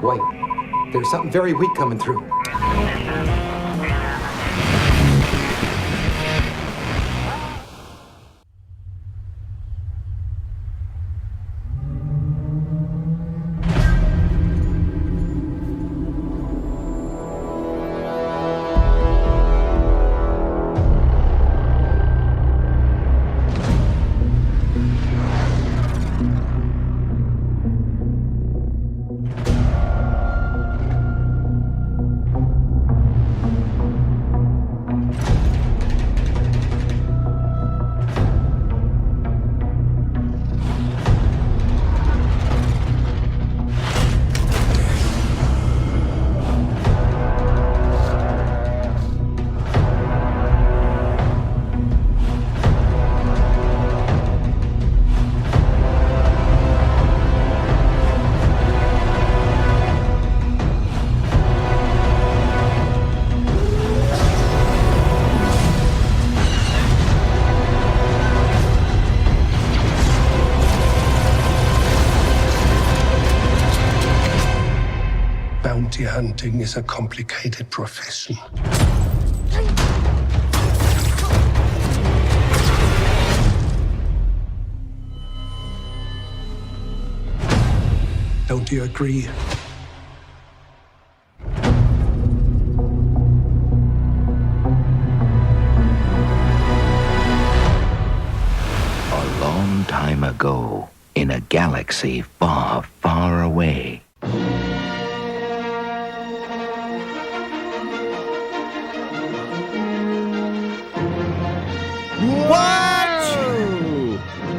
Wait, there's something very weak coming through. Bounty hunting is a complicated profession. Don't you agree? A long time ago, in a galaxy far, far away.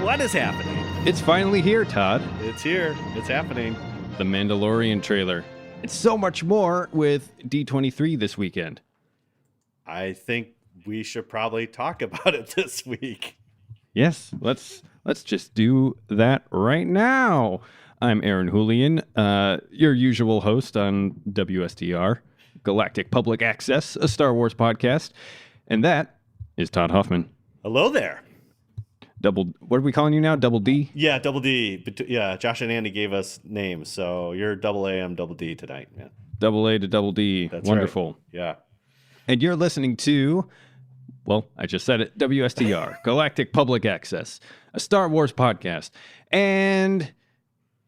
What is happening? It's finally here, Todd. It's here. It's happening. The Mandalorian trailer. It's so much more with D23 this weekend. I think we should probably talk about it this week. Yes, let's just do that right now. I'm Aaron Julian, your usual host on WSTR Galactic Public Access, a Star Wars podcast, and that is Todd Hoffman. Hello there. What are we calling you now? Double D? Yeah, Double D. Yeah, Josh and Andy gave us names, so you're Double A, I'm Double D tonight, man. Double A to Double D. That's wonderful. Right. Yeah. And you're listening to, well, I just said it, WSTR, Galactic Public Access, a Star Wars podcast. And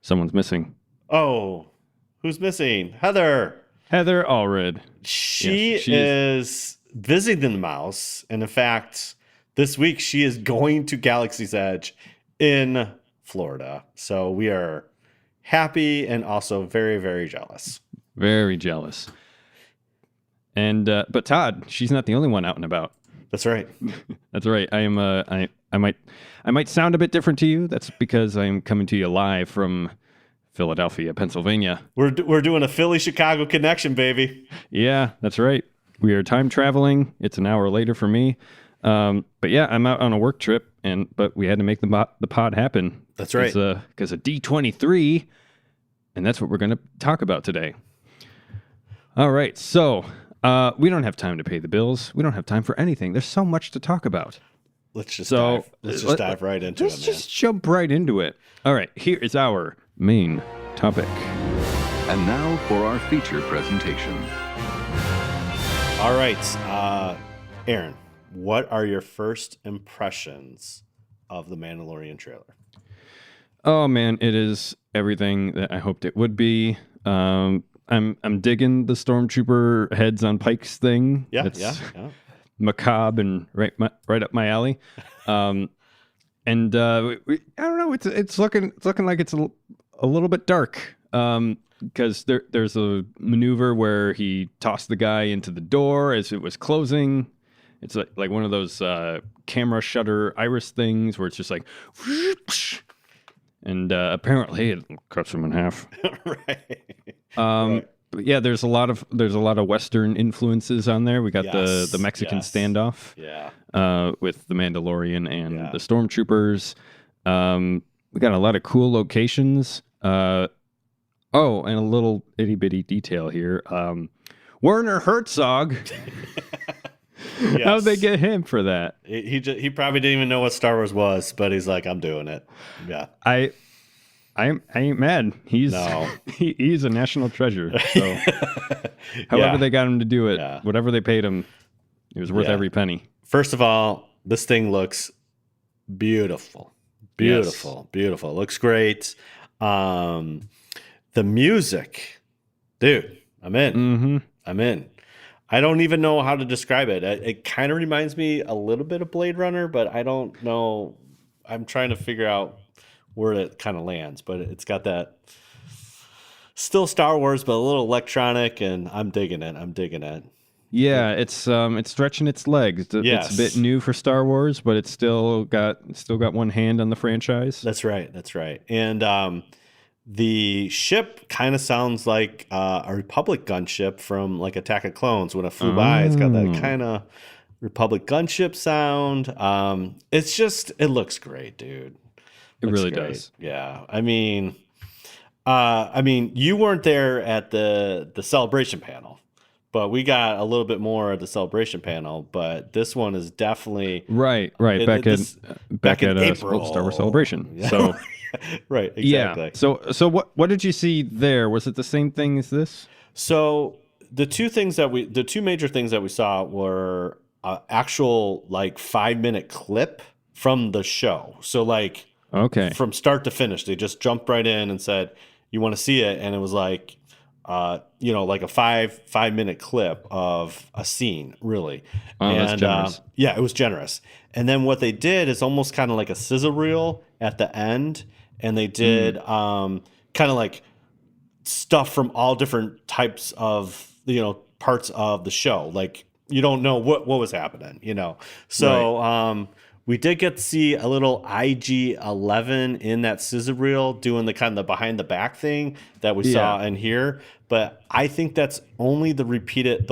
someone's missing. Oh, who's missing? Heather Allred. She is visiting the mouse, and in fact, this week, she is going to Galaxy's Edge in Florida. So we are happy and also very, very jealous. Very jealous. And but Todd, she's not the only one out and about. That's right. That's right. I am. I might sound a bit different to you. That's because I am coming to you live from Philadelphia, Pennsylvania. We're doing a Philly-Chicago connection, baby. Yeah, that's right. We are time traveling. It's an hour later for me. But yeah, I'm out on a work trip, but we had to make the pod happen. That's right. Because of D23, and that's what we're going to talk about today. All right, so we don't have time to pay the bills. We don't have time for anything. There's so much to talk about. Let's just dive right into it, man. Let's just jump right into it. All right, here is our main topic. And now for our feature presentation. All right, Aaron. What are your first impressions of the Mandalorian trailer? Oh man, it is everything that I hoped it would be. I'm digging the stormtrooper heads on pikes thing. Yeah. Macabre and right up my alley. I don't know. It's looking like it's a little bit dark. Because there's a maneuver where he tossed the guy into the door as it was closing. It's like one of those camera shutter iris things where it's just like, whoosh, and apparently it cuts him in half. Right. But yeah, there's a lot of Western influences on there. We got the Mexican standoff, with the Mandalorian and the stormtroopers. We got a lot of cool locations. And a little itty bitty detail here. Werner Herzog. Yes. How'd they get him for that? He probably didn't even know what Star Wars was, but he's like, I'm doing it. Yeah. I I ain't mad. He's No. he's a national treasure. So however they got him to do it, whatever they paid him, it was worth every penny. First of all, this thing looks beautiful. Beautiful. Beautiful. Looks great. The music, dude, I'm in. Mm-hmm. I'm in. I don't even know how to describe it. It kind of reminds me a little bit of Blade Runner, but I don't know. I'm trying to figure out where it kind of lands, but it's got that still Star Wars, but a little electronic, and I'm digging it. I'm digging it. Yeah, it's stretching its legs. Yes. It's a bit new for Star Wars, but it's still got one hand on the franchise. That's right. That's right. And the ship kind of sounds like a Republic gunship from like Attack of Clones when it flew by. It's got that kind of Republic gunship sound. It looks great, dude. It Looks really great. does. Yeah. I mean, you weren't there at the celebration panel, but we got a little bit more at the celebration panel. But this one is definitely right. Back at April. Star Wars Celebration. Yeah. So right, exactly. Yeah. So what did you see there? Was it the same thing as this? So the two major things that we saw were actual like 5-minute clip from the show. So like. Okay. From start to finish, they just jumped right in and said, "You want to see it?" And it was like, like a 5-minute clip of a scene, really. Oh, and that's generous. It was generous. And then what they did is almost kind of like a sizzle reel at the end, and they did kind of like stuff from all different types of parts of the show. Like you don't know what was happening, So. Right. We did get to see a little IG-11 in that scissor reel doing the kind of behind the back thing that we saw in here, but I think that's only the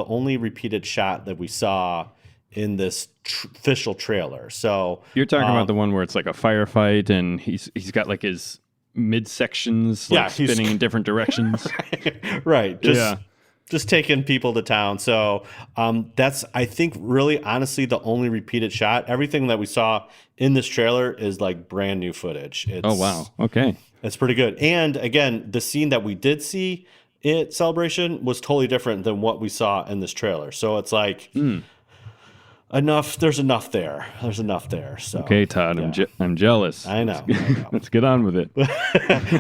only repeated shot that we saw in this official trailer. So you're talking about the one where it's like a firefight and he's got like his midsections spinning in different directions. Right. Just taking people to town. So that's, I think, really, honestly, the only repeated shot. Everything that we saw in this trailer is like brand new footage. Oh, wow. Okay. It's pretty good. And again, the scene that we did see at Celebration was totally different than what we saw in this trailer. So it's like there's enough there. There's enough there. So okay, Todd, I'm jealous. I know. Let's get on with it. All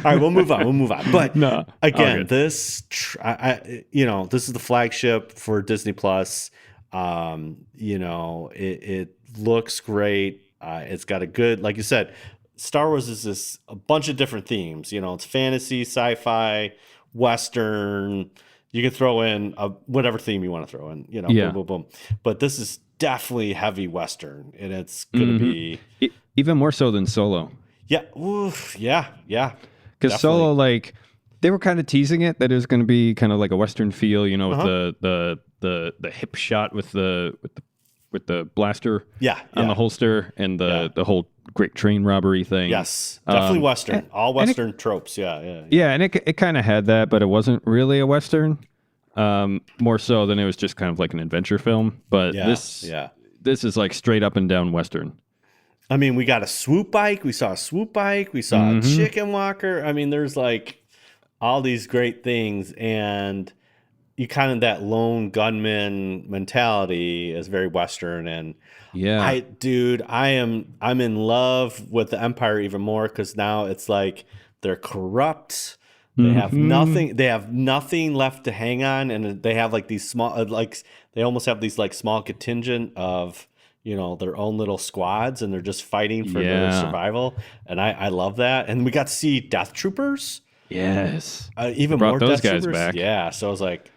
right, we'll move on. But again, this is the flagship for Disney Plus. It looks great. It's got a good, like you said, Star Wars is a bunch of different themes. It's fantasy, sci-fi, Western. You can throw in whatever theme you want to throw in. Boom, boom, boom. But this is definitely heavy Western, and it's going to be even more so than Solo. Yeah, yeah. Because Solo, like, they were kind of teasing it that it was going to be kind of like a Western feel, with the hip shot with the blaster, on the holster, and the whole great train robbery thing. Yes, definitely Western, all Western tropes. Yeah. Yeah, and it kind of had that, but it wasn't really a Western. More so than it was just kind of like an adventure film. But this is like straight up and down Western. I mean, we got a swoop bike. We saw a swoop bike. We saw a chicken walker. I mean, there's like all these great things, and you kind of that lone gunman mentality is very Western. And I'm in love with the Empire even more because now it's like they're corrupt. They have nothing. They have nothing left to hang on, and they have like these small, they almost have these like small contingent of their own little squads, and they're just fighting for their survival. And I love that. And we got to see Death Troopers. Yes, even more those Death guys Troopers. back. Yeah, so I was like,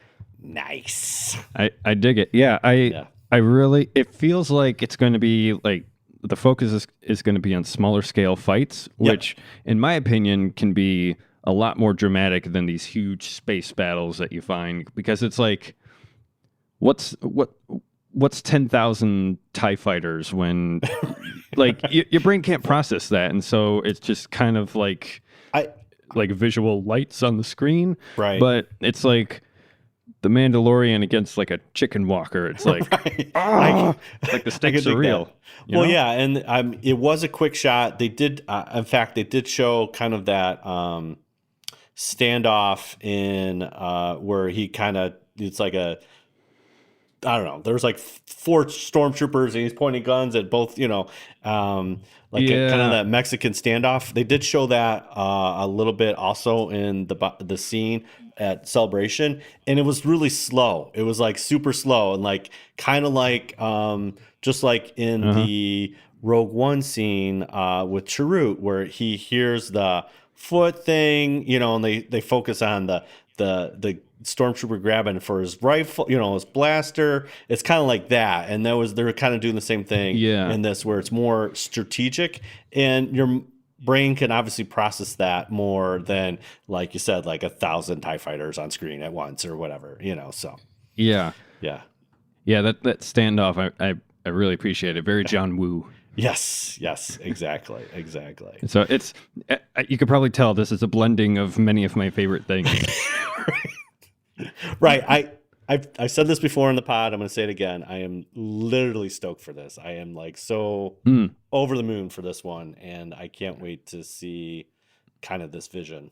nice. I dig it. Yeah, I really. It feels like it's going to be like the focus is going to be on smaller scale fights, which, in my opinion, can be a lot more dramatic than these huge space battles that you find, because it's like, what's 10,000 TIE fighters when like your brain can't process that, and so it's just kind of like visual lights on the screen, right? But it's like the Mandalorian against like a chicken walker. It's like, like the stakes are real. Well, yeah, and it was a quick shot. They did, in fact, they did show kind of that standoff in where he kind of, it's like a, I don't know. There's like 4 stormtroopers and he's pointing guns at both, kind of that Mexican standoff. They did show that a little bit also in the scene at Celebration, and it was really slow. It was like super slow and like kind of like just like in the Rogue One scene with Chirrut, where he hears the foot thing, and they focus on the stormtrooper grabbing for his rifle, his blaster. It's kind of like that, and they're kind of doing the same thing in this, where it's more strategic, and your brain can obviously process that more than, like you said, like 1,000 TIE fighters on screen at once or whatever, So yeah. That standoff, I really appreciate it. Very John Woo. Yes, exactly. So it's, you could probably tell this is a blending of many of my favorite things. Right. I've said this before in the pod. I'm going to say it again. I am literally stoked for this. I am like so over the moon for this one, and I can't wait to see kind of this vision,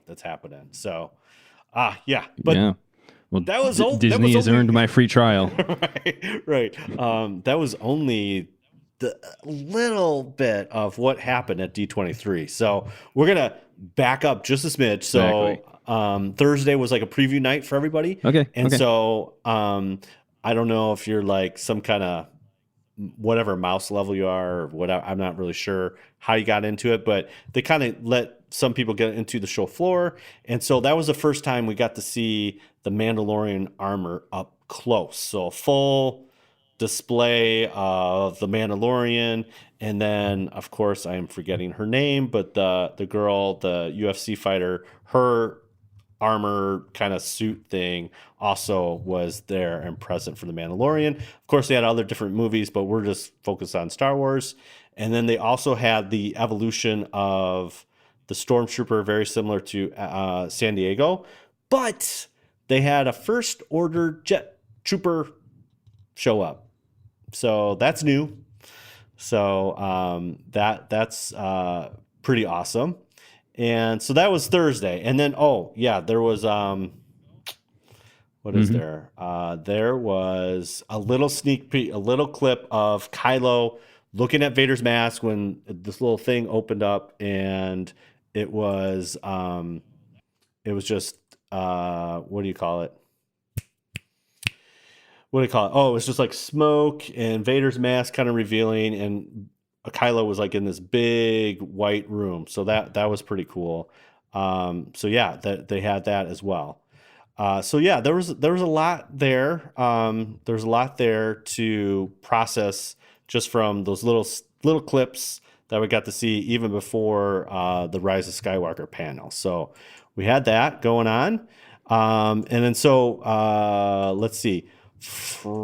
that's happening. So, yeah. But yeah. Well, that was Disney has earned my free trial. right. That was only the little bit of what happened at D23. So we're gonna back up just a smidge. So exactly. Thursday was like a preview night for everybody. Okay. And so I don't know if you're like some kind of whatever mouse level you are or whatever. I'm not really sure how you got into it, but they kind of let some people get into the show floor. And so that was the first time we got to see the Mandalorian armor up close. So a full display of the Mandalorian, and then of course I am forgetting her name, but the girl, the UFC fighter, her armor kind of suit thing also was there and present for the Mandalorian. Of course, they had other different movies, but we're just focused on Star Wars. And then they also had the evolution of the Stormtrooper, very similar to San Diego, but they had a First Order jet trooper show up. So that's new. So that's pretty awesome. And so that was Thursday. And then, there was, what is there? There was a little sneak peek, a little clip of Kylo looking at Vader's mask when this little thing opened up, and it was just, what do you call it? Oh, it was just like smoke and Vader's mask kind of revealing, and Kylo was like in this big white room. So that was pretty cool. So yeah, they had that as well. So yeah, there was a lot there. There's a lot there to process just from those little clips that we got to see even before the Rise of Skywalker panel. So we had that going on. And then so let's see. Friday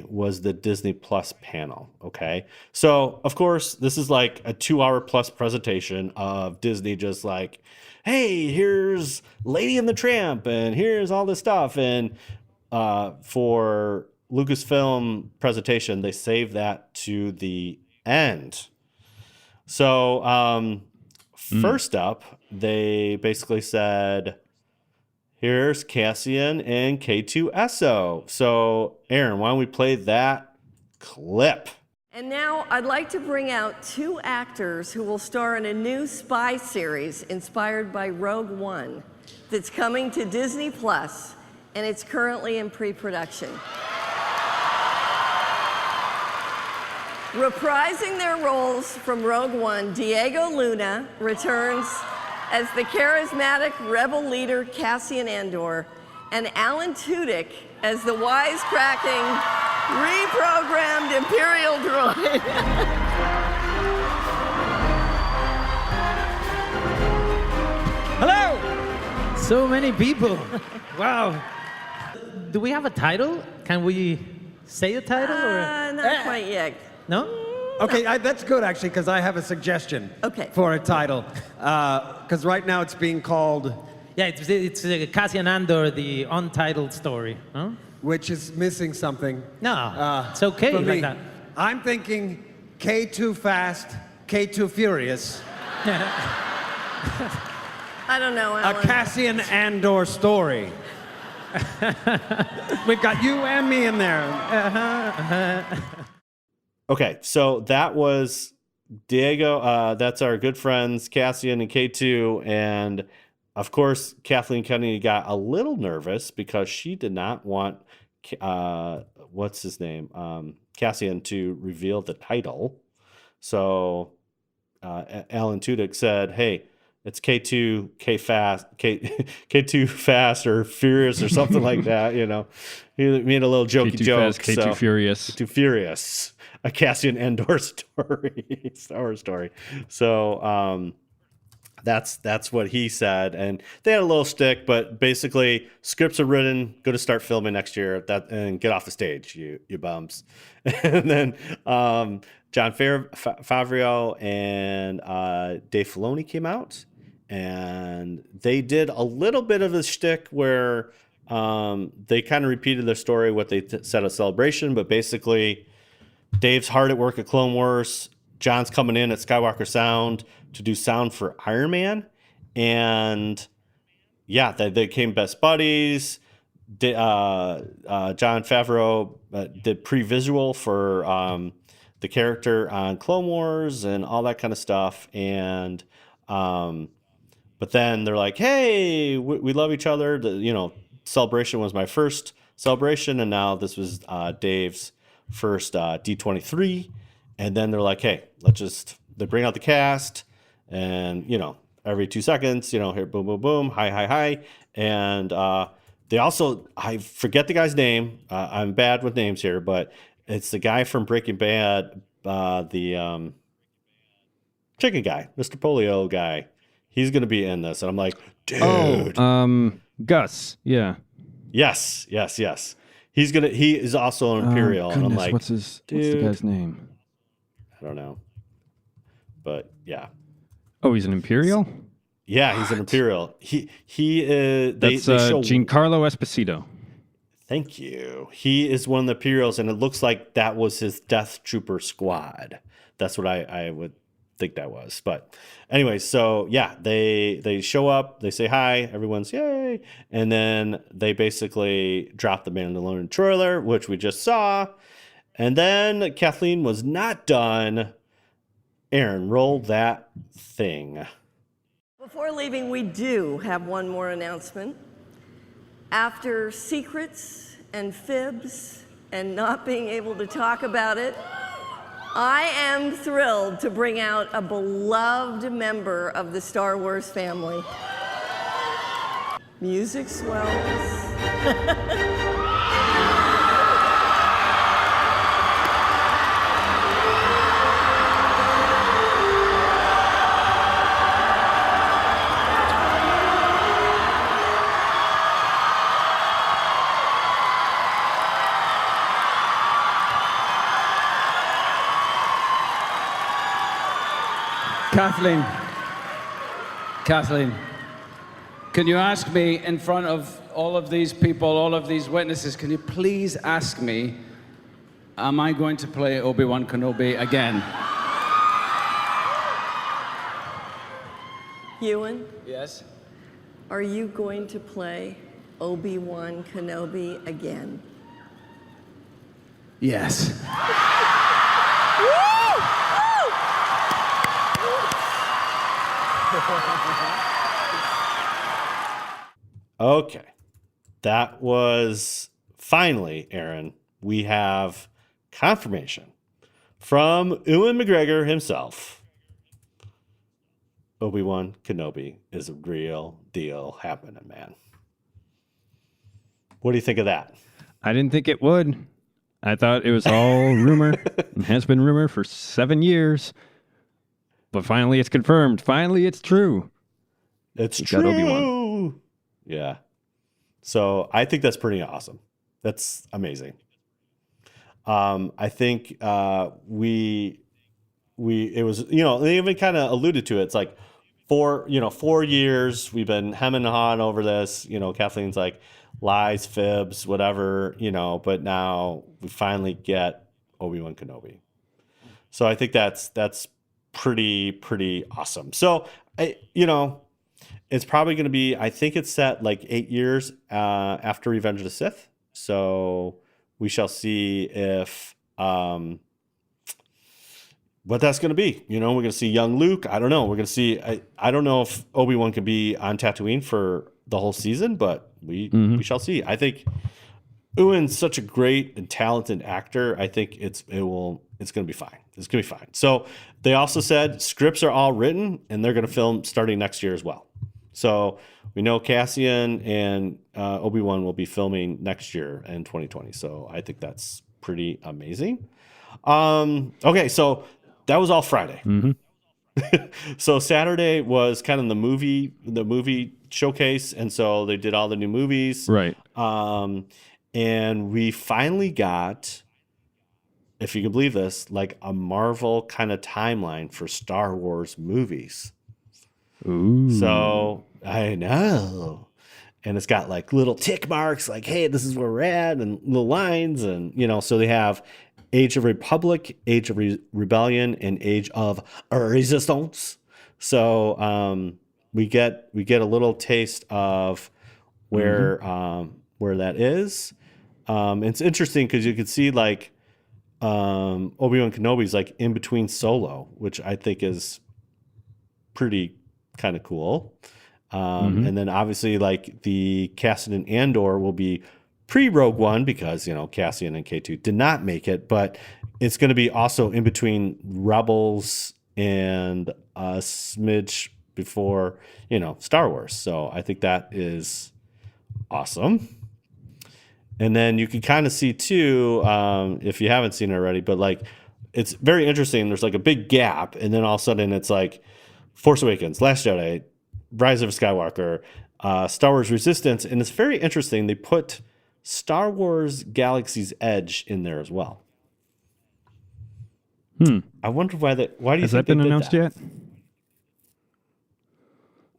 was the Disney Plus panel. Okay. So of course this is like a 2-hour plus presentation of Disney, just like, hey, here's Lady and the Tramp and here's all this stuff. And for Lucasfilm presentation, they saved that to the end. So first up, they basically said, here's Cassian and K2SO. So, Aaron, why don't we play that clip? And now I'd like to bring out 2 actors who will star in a new spy series inspired by Rogue One that's coming to Disney Plus, and it's currently in pre-production. Reprising their roles from Rogue One, Diego Luna returns as the charismatic rebel leader Cassian Andor, and Alan Tudyk as the wisecracking, reprogrammed Imperial droid. Hello! So many people. Wow. Do we have a title? Can we say a title? Not quite yet. No? Okay, that's good actually, because I have a suggestion Okay. for a title. Because right now it's being called Yeah, it's Cassian Andor, the untitled story. Huh? which is missing something. No, it's okay for like me. that. I'm thinking K2 Fast, K2 Furious. I don't know, A Alan. Cassian Andor story. We've got you and me in there. Okay, so that was Diego. That's our good friends Cassian and K2, and of course Kathleen Kennedy got a little nervous because she did not want what's his name, Cassian, to reveal the title. So Alan Tudyk said, "Hey, it's K2 K Fast, K2 Fast or Furious or something like that." You know, he made a little jokey K2 joke. Fast, K2 Furious. K2 Furious, a Cassian Andor story, Star Wars story. So that's what he said, and they had a little shtick, but basically scripts are written, go to start filming next year, and get off the stage, you bums. And then Jon Favreau and Dave Filoni came out, and they did a little bit of a shtick where they kind of repeated their story, what they said at Celebration, but basically Dave's hard at work at Clone Wars. John's coming in at Skywalker Sound to do sound for Iron Man. And yeah, they became best buddies. Jon Favreau did pre-visual for the character on Clone Wars and all that kind of stuff. And but then they're like, hey, we love each other. Celebration was my first Celebration, and now this was Dave's first D23. And then they're like, hey, they bring out the cast, and, every 2 seconds, here, boom, boom, boom, hi. And they also, I forget the guy's name. I'm bad with names here, but it's the guy from Breaking Bad, the chicken guy, Mr. Polio guy. He's going to be in this. And I'm like, dude. Gus. Yeah. Yes. He is also an Imperial. And I'm like, what's the guy's name? I don't know. But yeah. Oh, he's an Imperial? Yeah, he's an Imperial. He is. That's they show Giancarlo Esposito. Thank you. He is one of the Imperials, and it looks like that was his Death Trooper squad. That's what I would think that was. But anyway, so yeah, they show up, they say hi, everyone's yay, and then they basically drop the Mandalorian trailer, which we just saw. And then Kathleen was not done. Aaron, roll that thing. Before leaving, we do have one more announcement. After secrets and fibs and not being able to talk about it, I am thrilled to bring out a beloved member of the Star Wars family. Music swells. Kathleen, can you ask me in front of all of these people, all of these witnesses, can you please ask me, am I going to play Obi-Wan Kenobi again? Ewan? Yes? Are you going to play Obi-Wan Kenobi again? Yes. Okay. That was finally, Aaron, we have confirmation from Ewan McGregor himself. Obi-Wan Kenobi is a real deal happening, man. What do you think of that? I didn't think it would. I thought it was all rumor. It has been rumor for 7 years. But finally it's confirmed. Finally it's true. It's got true. Obi-Wan. Yeah. So I think that's pretty awesome. That's amazing. I think it was, they even kind of alluded to it. It's like, 4 years we've been hemming and hawing over this. Kathleen's like lies, fibs, whatever, but now we finally get Obi-Wan Kenobi. So I think that's pretty awesome. So it's probably going to be, I think it's set like 8 years after Revenge of the Sith. So we shall see if what that's going to be. We're going to see young Luke. I don't know. We're going to see. I don't know if Obi-Wan can be on Tatooine for the whole season, but we shall see. I think Ewan's such a great and talented actor. I think it's going to be fine. It's going to be fine. So they also said scripts are all written and they're going to film starting next year as well. So we know Cassian and Obi-Wan will be filming next year in 2020. So I think that's pretty amazing. Okay, so that was all Friday. So Saturday was kind of the movie showcase, and so they did all the new movies. Right. And we finally got, if you can believe this, like a Marvel kind of timeline for Star Wars movies. Ooh. So I know. And it's got like little tick marks, like, hey, this is where we're at, and little lines. And, so they have Age of Republic, Age of Rebellion, and Age of Resistance. So we get a little taste of where that is. It's interesting because you can see like Obi-Wan Kenobi's like in between Solo, which I think is pretty kind of cool. And then obviously like the Cassian and Andor will be pre-Rogue One because, Cassian and K2 did not make it, but it's going to be also in between Rebels and a smidge before, Star Wars. So I think that is awesome. And then you can kind of see too, if you haven't seen it already, but like, it's very interesting. There's like a big gap. And then all of a sudden it's like Force Awakens, Last Jedi, Rise of Skywalker, Star Wars Resistance. And it's very interesting. They put Star Wars Galaxy's Edge in there as well. I wonder why do you Has think that been they did announced that? yet?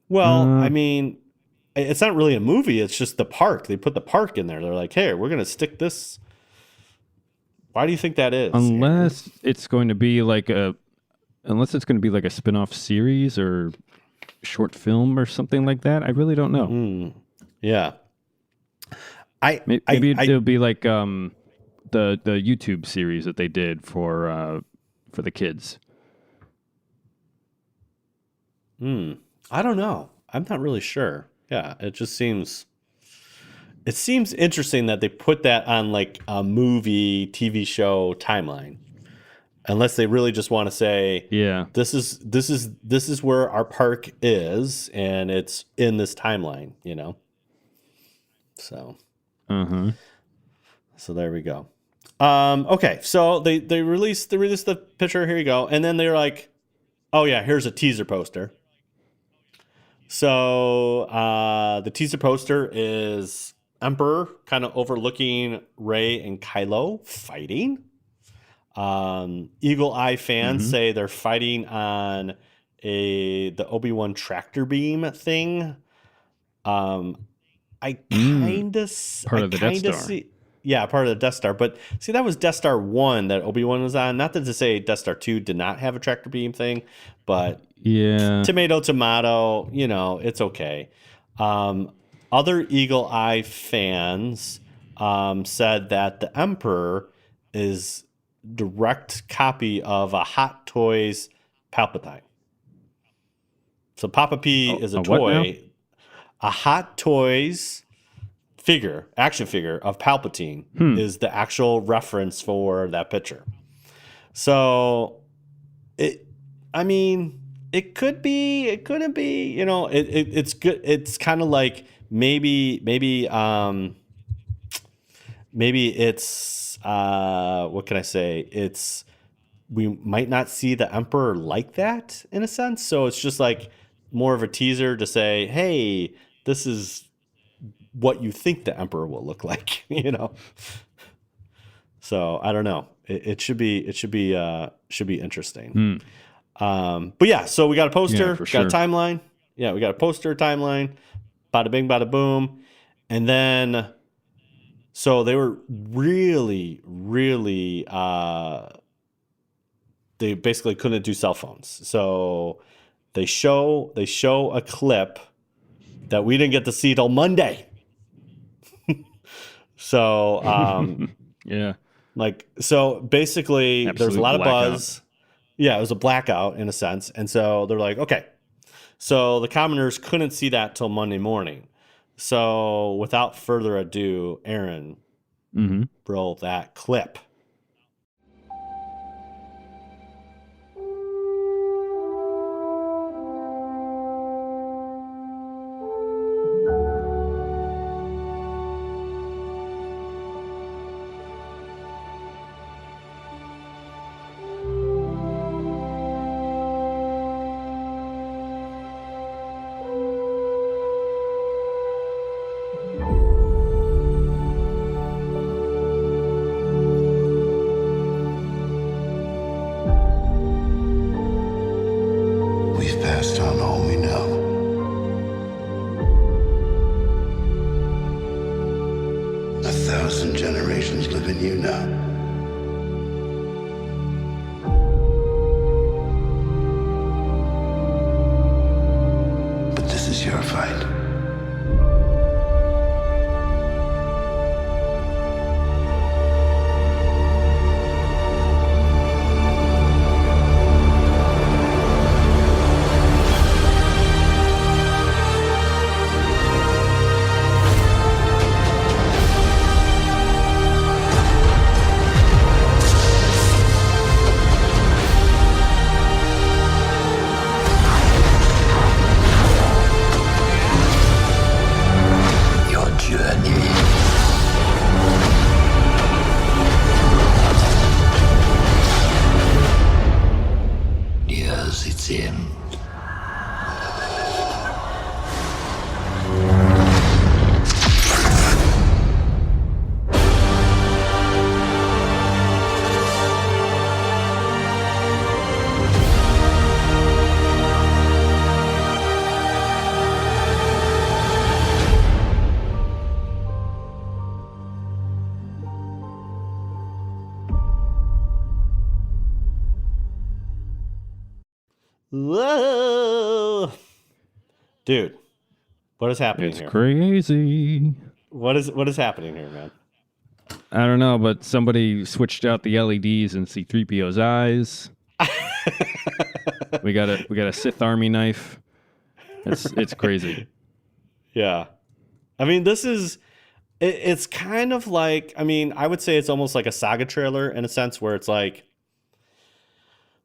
Well, I mean, it's not really a movie. It's just the park. They put the park in there. They're like, hey, we're going to stick this. Why do you think that is? Unless it's going to be like a spin-off series or short film or something like that. I really don't know. Yeah. Maybe it'll be like the YouTube series that they did for the kids. I don't know. I'm not really sure. Yeah, it seems interesting that they put that on like a movie, TV show timeline. Unless they really just want to say, yeah, this is where our park is, and it's in this timeline, So, so there we go. Okay, so they released the picture. Here you go, and then they're like, oh yeah, here's a teaser poster. So the teaser poster is Emperor kind of overlooking Rey and Kylo fighting. Eagle Eye fans say they're fighting on the Obi-Wan tractor beam thing. I kind of part of the Death Star. Part of the Death Star. But see, that was Death Star 1 that Obi-Wan was on. Not that to say Death Star 2 did not have a tractor beam thing, but yeah, tomato, it's okay. Other Eagle Eye fans said that the Emperor is direct copy of a Hot Toys Palpatine. So Papa P is a toy. A Hot Toys action figure of Palpatine is the actual reference for that picture. So it could be, it couldn't be, it's good. It's kind of like maybe it's, what can I say? We might not see the Emperor like that in a sense. So it's just like more of a teaser to say, hey, this is what you think the Emperor will look like, So I don't know. It should be interesting. But yeah, so we got a poster, for got sure. a timeline. Yeah, we got a poster, timeline, bada bing, bada boom. And then, so they were really, really, they basically couldn't do cell phones. So they show a clip that we didn't get to see till Monday. So, Yeah. so basically there's a Absolute lot of blackout. buzz. Yeah, it was a blackout in a sense. And so they're like, okay, so the commoners couldn't see that till Monday morning. So without further ado, Aaron, Mm-hmm. roll that clip. We've passed on all we know. A 1,000 generations live in you now. But this is your fight. Your journey. Here's its end. Whoa. Dude, what is happening It's here? crazy. What is happening here, man? I don't know, but somebody switched out the LEDs in C-3PO's eyes. we got a Sith Army knife. It's crazy. Yeah. I mean, it's kind of like, I mean, I would say it's almost like a saga trailer in a sense where it's like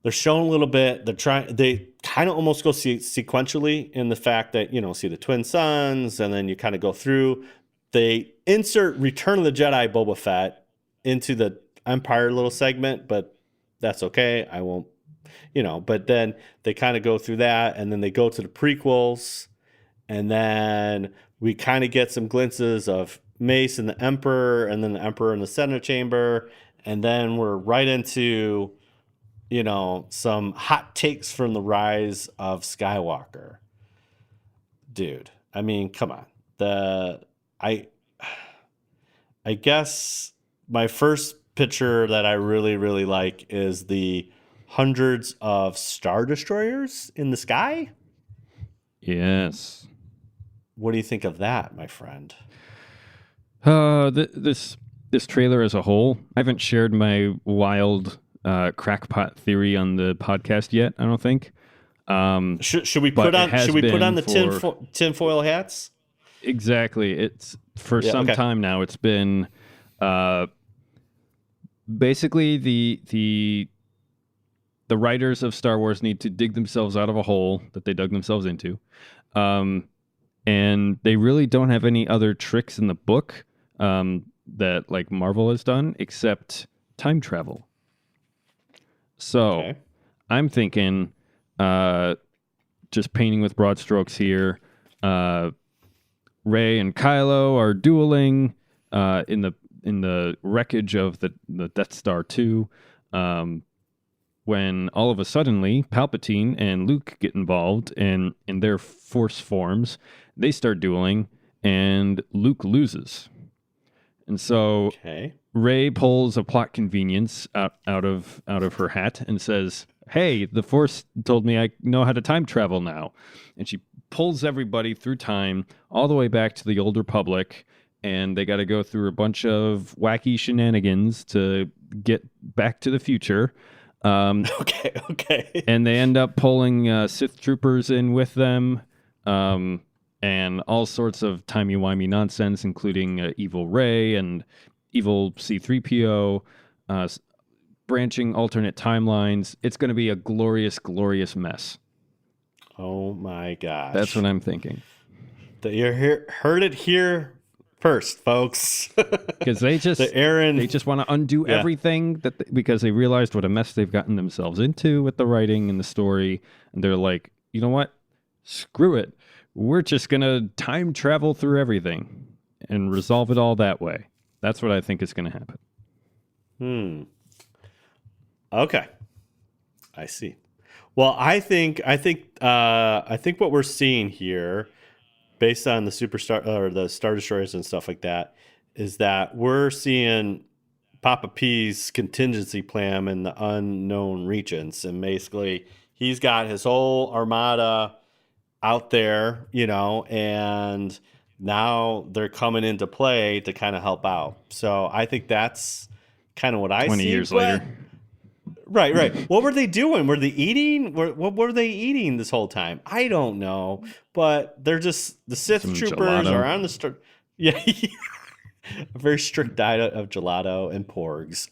they're showing a little bit, they kind of almost go sequentially in the fact that, see the twin sons, and then you kind of go through. They insert Return of the Jedi Boba Fett into the Empire little segment, but that's okay. I won't, but then they kind of go through that, and then they go to the prequels, and then we kind of get some glimpses of Mace and the Emperor, and then the Emperor in the Senate chamber, and then we're right into, some hot takes from the rise of Skywalker. Dude, I mean, come on. I guess my first picture that I really, really like is the hundreds of Star Destroyers in the sky. Yes. What do you think of that, my friend? This trailer as a whole, I haven't shared my wild crackpot theory on the podcast yet. I don't think. Should we put on the tinfoil hats? Exactly. It's for some time now. It's been basically the writers of Star Wars need to dig themselves out of a hole that they dug themselves into, and they really don't have any other tricks in the book that like Marvel has done except time travel. So I'm thinking, just painting with broad strokes here. Rey and Kylo are dueling in the wreckage of the Death Star 2. when all of a suddenly Palpatine and Luke get involved, and in their force forms, they start dueling, and Luke loses. And so Rey pulls a plot convenience out of her hat and says, "Hey, the Force told me I know how to time travel now." And she pulls everybody through time all the way back to the Old Republic, and they got to go through a bunch of wacky shenanigans to get back to the future. Okay. And they end up pulling Sith troopers in with them, and all sorts of timey-wimey nonsense, including evil Rey and evil C-3PO, branching alternate timelines. It's going to be a glorious, glorious mess. Oh my gosh. That's what I'm thinking. You heard it here first, folks. Because they just want to undo everything because they realized what a mess they've gotten themselves into with the writing and the story. And they're like, you know what? Screw it. We're just going to time travel through everything and resolve it all that way. That's what I think is going to happen. Okay. I see. Well, I think what we're seeing here, based on the the Star Destroyers and stuff like that, is that we're seeing Papa P's contingency plan in the unknown regions, and basically he's got his whole armada out there, and now they're coming into play to kind of help out. So I think that's kind of what I see. 20 years later. Right. What were they doing? Were they eating? What were they eating this whole time? I don't know. But they're just, the Sith troopers are on the yeah, a very strict diet of gelato and porgs.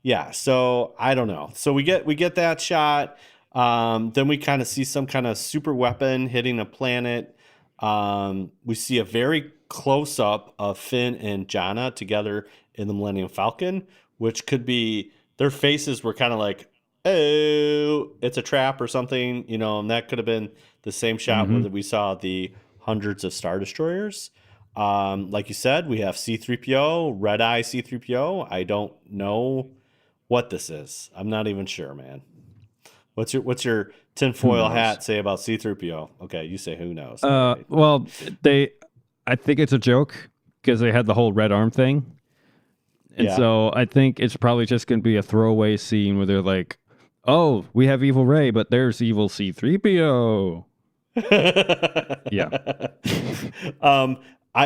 Yeah. So I don't know. So we get that shot. Then we kind of see some kind of super weapon hitting a planet. We see a very close up of Finn and Janna together in the Millennium Falcon, which could be, their faces were kind of like, oh, it's a trap or something, and that could have been the same shot where we saw the hundreds of Star Destroyers. Like you said, we have C-3PO, Red Eye C-3PO. I don't know what this is. I'm not even sure, man. What's your tinfoil hat say about C-3PO? Okay, you say who knows. Well, I think it's a joke because they had the whole red arm thing. And so I think it's probably just going to be a throwaway scene where they're like, oh, we have evil Rey, but there's evil C-3PO. Yeah.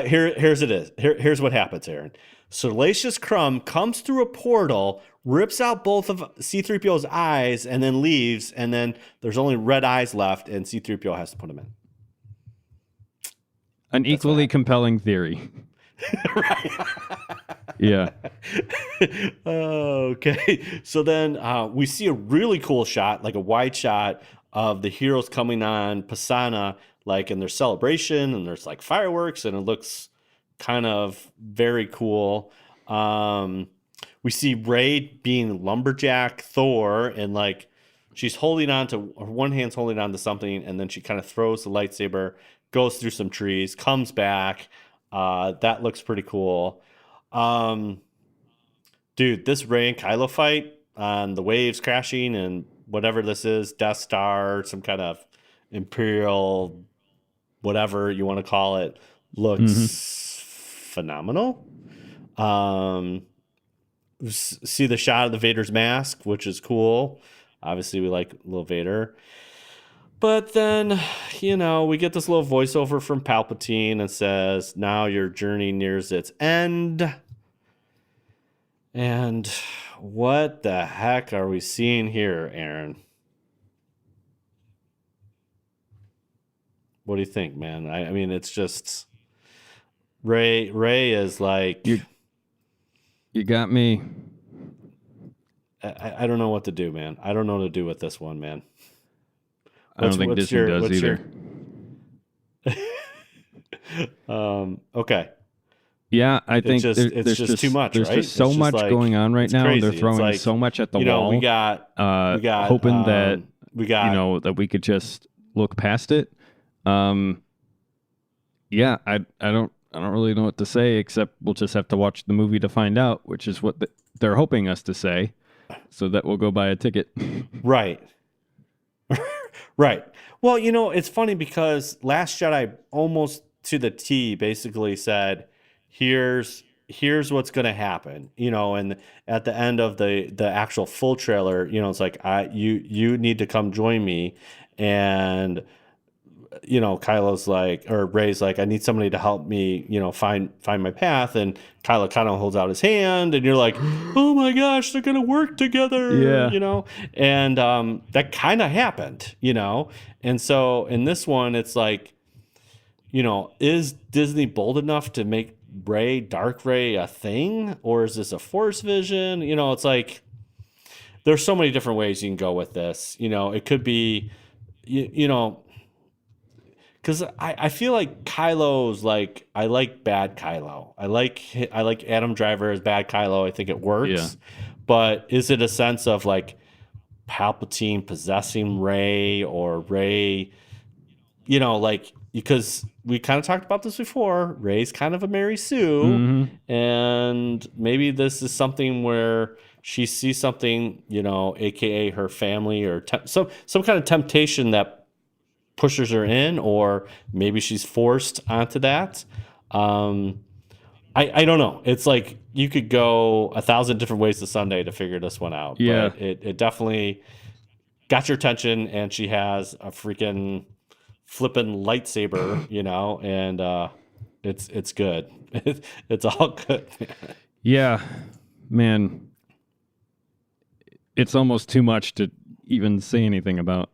Here's what happens, Aaron. Salacious Crumb comes through a portal, rips out both of C-3PO's eyes, and then leaves, and then there's only red eyes left, and C-3PO has to put them in. An equally compelling theory. Right. Yeah. Okay. So then we see a really cool shot, like a wide shot of the heroes coming on Pisana, like in their celebration, and there's like fireworks, and it looks kind of very cool. We see Rey being lumberjack Thor, and like she's holding on to, her one hand's holding on to something, and then she kind of throws the lightsaber, goes through some trees, comes back. That looks pretty cool. Dude, this Rey and Kylo fight on the waves crashing and whatever this is, Death Star, some kind of Imperial, whatever you want to call it, looks phenomenal. See the shot of the Vader's mask, which is cool. Obviously, we like little Vader. But then, we get this little voiceover from Palpatine and says, now your journey nears its end. And what the heck are we seeing here, Aaron? What do you think, man? I mean, it's just Rey is like, you got me. I don't know what to do, man. I don't know what to do with this one, man. I don't think Disney does either. Okay. Yeah, I think it's just too much. There's right? just so much going on right now. Crazy. They're throwing so much at the wall. We got hoping that that we could just look past it. Yeah, I don't really know what to say except we'll just have to watch the movie to find out, which is what they're hoping us to say. so that we'll go buy a ticket. Right. Right. Well, it's funny because Last Jedi almost to the T basically said, here's what's going to happen, and at the end of the actual full trailer, it's like, you need to come join me. And, Kylo's like, or Rey's like, I need somebody to help me, find my path. And Kylo kind of holds out his hand and you're like, oh my gosh, they're going to work together, Yeah. and that kind of happened, And so in this one, it's like, is Disney bold enough to make Dark Rey a thing, or is this a Force vision? It's like there's so many different ways you can go with this. It could be, because I feel like Kylo's like, I like bad Kylo. I like Adam Driver as bad Kylo. I think it works. Yeah. But is it a sense of like Palpatine possessing Rey, or Rey, like, because we kind of talked about this before, Rey's kind of a Mary Sue, Mm-hmm. and maybe this is something where she sees something, aka her family, or some kind of temptation that pushes her in, or maybe she's forced onto that. I don't know. It's like you could go 1,000 different ways to Sunday to figure this one out. Yeah. But it definitely got your attention, and she has a freaking flipping lightsaber, and it's good. It's all good. Yeah, man. It's almost too much to even say anything about.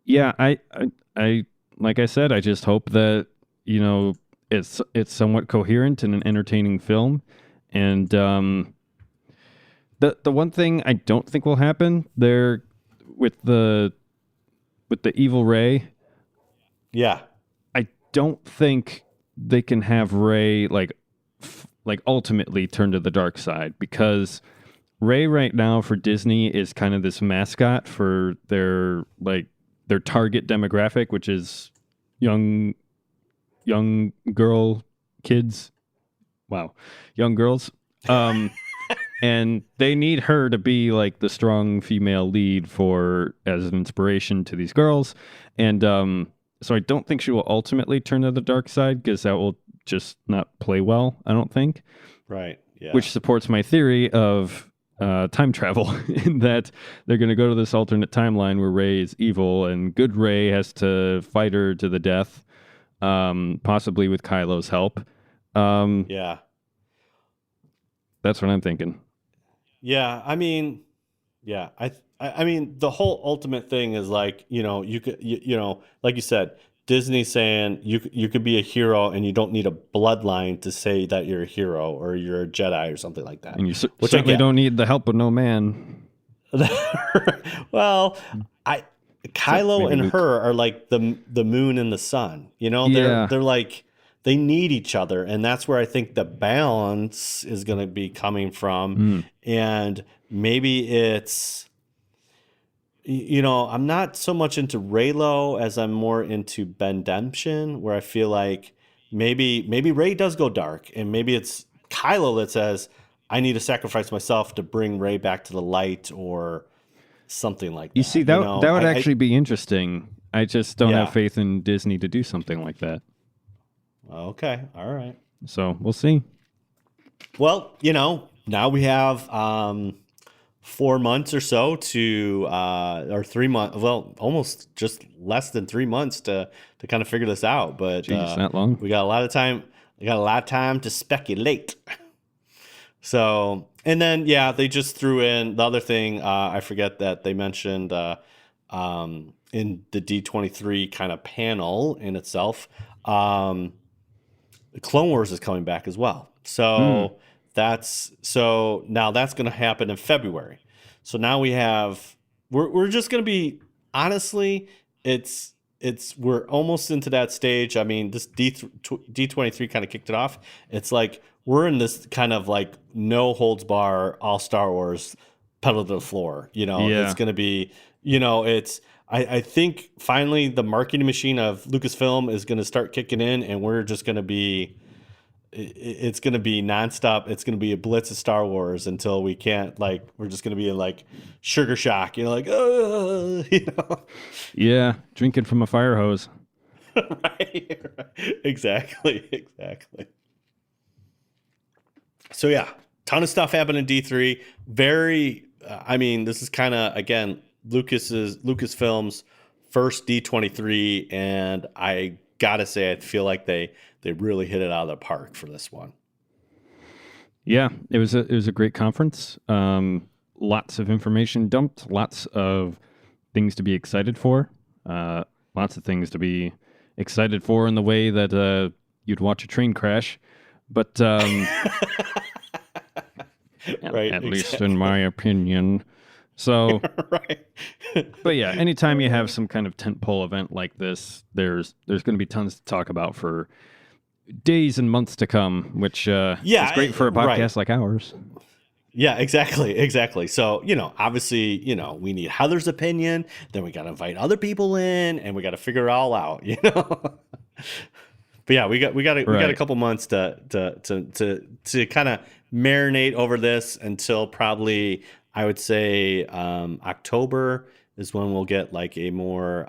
Yeah, I like I said, I just hope that it's somewhat coherent and an entertaining film. And the one thing I don't think will happen there with the evil Rey, Yeah. I don't think they can have Rey like ultimately turn to the dark side, because Rey right now for Disney is kind of this mascot for their target demographic, which is young girl kids. Wow. Young girls. And they need her to be like the strong female lead as an inspiration to these girls. And so I don't think she will ultimately turn to the dark side, because that will just not play well, I don't think. Right. Yeah. Which supports my theory of time travel, in that they're going to go to this alternate timeline where Rey is evil and good Rey has to fight her to the death, possibly with Kylo's help. Yeah. That's what I'm thinking. Yeah, I mean, yeah, I mean, the whole ultimate thing is like, you could, like you said, Disney saying you could be a hero and you don't need a bloodline to say that you're a hero or you're a Jedi or something like that. And you which certainly don't need the help of no man. Well, Kylo maybe and Luke. her are like the moon and the sun. Yeah. They're like, they need each other, and that's where I think the balance is going to be coming from. And maybe it's, I'm not so much into Reylo as I'm more into Bendemption, where I feel like maybe Rey does go dark, and maybe it's Kylo that says, I need to sacrifice myself to bring Rey back to the light, or something like that. You see, that would actually be interesting. I just don't have faith in Disney to do something like that. Okay. All right. So we'll see. Well, now we have 4 months or so to, or 3 months, well, almost just less than 3 months to kind of figure this out. But Jeez, that long? We got a lot of time. We got a lot of time to speculate. So, and then, they just threw in the other thing. I forget that they mentioned in the D23 kind of panel in itself, Clone Wars is coming back as well. So now that's going to happen in February. So now we're just going to be, honestly, we're almost into that stage. I mean, this D23 kind of kicked it off. It's like we're in this kind of like no holds bar, all Star Wars, pedal to the floor. It's going to be, I think finally the marketing machine of Lucasfilm is going to start kicking in, and we're just going to be it's going to be nonstop. It's going to be a blitz of Star Wars until we can't, like, we're just going to be in like sugar shock, like, Yeah, drinking from a fire hose. right. Exactly. So yeah, ton of stuff happened in D3. Very, this is kind of, again, Lucasfilm's first D23, and I gotta say, I feel like they really hit it out of the park for this one. Yeah, it was a great conference. Lots of information dumped, lots of things to be excited for, lots of things to be excited for in the way that you'd watch a train crash. But right, at least in my opinion. So, right. But yeah, anytime you have some kind of tentpole event like this, there's going to be tons to talk about for days and months to come, which is great for a podcast like ours. Yeah, exactly. So, obviously, we need Heather's opinion, then we got to invite other people in, and we got to figure it all out, But yeah, we got a couple months to kind of marinate over this until probably, I would say, October is when we'll get like a more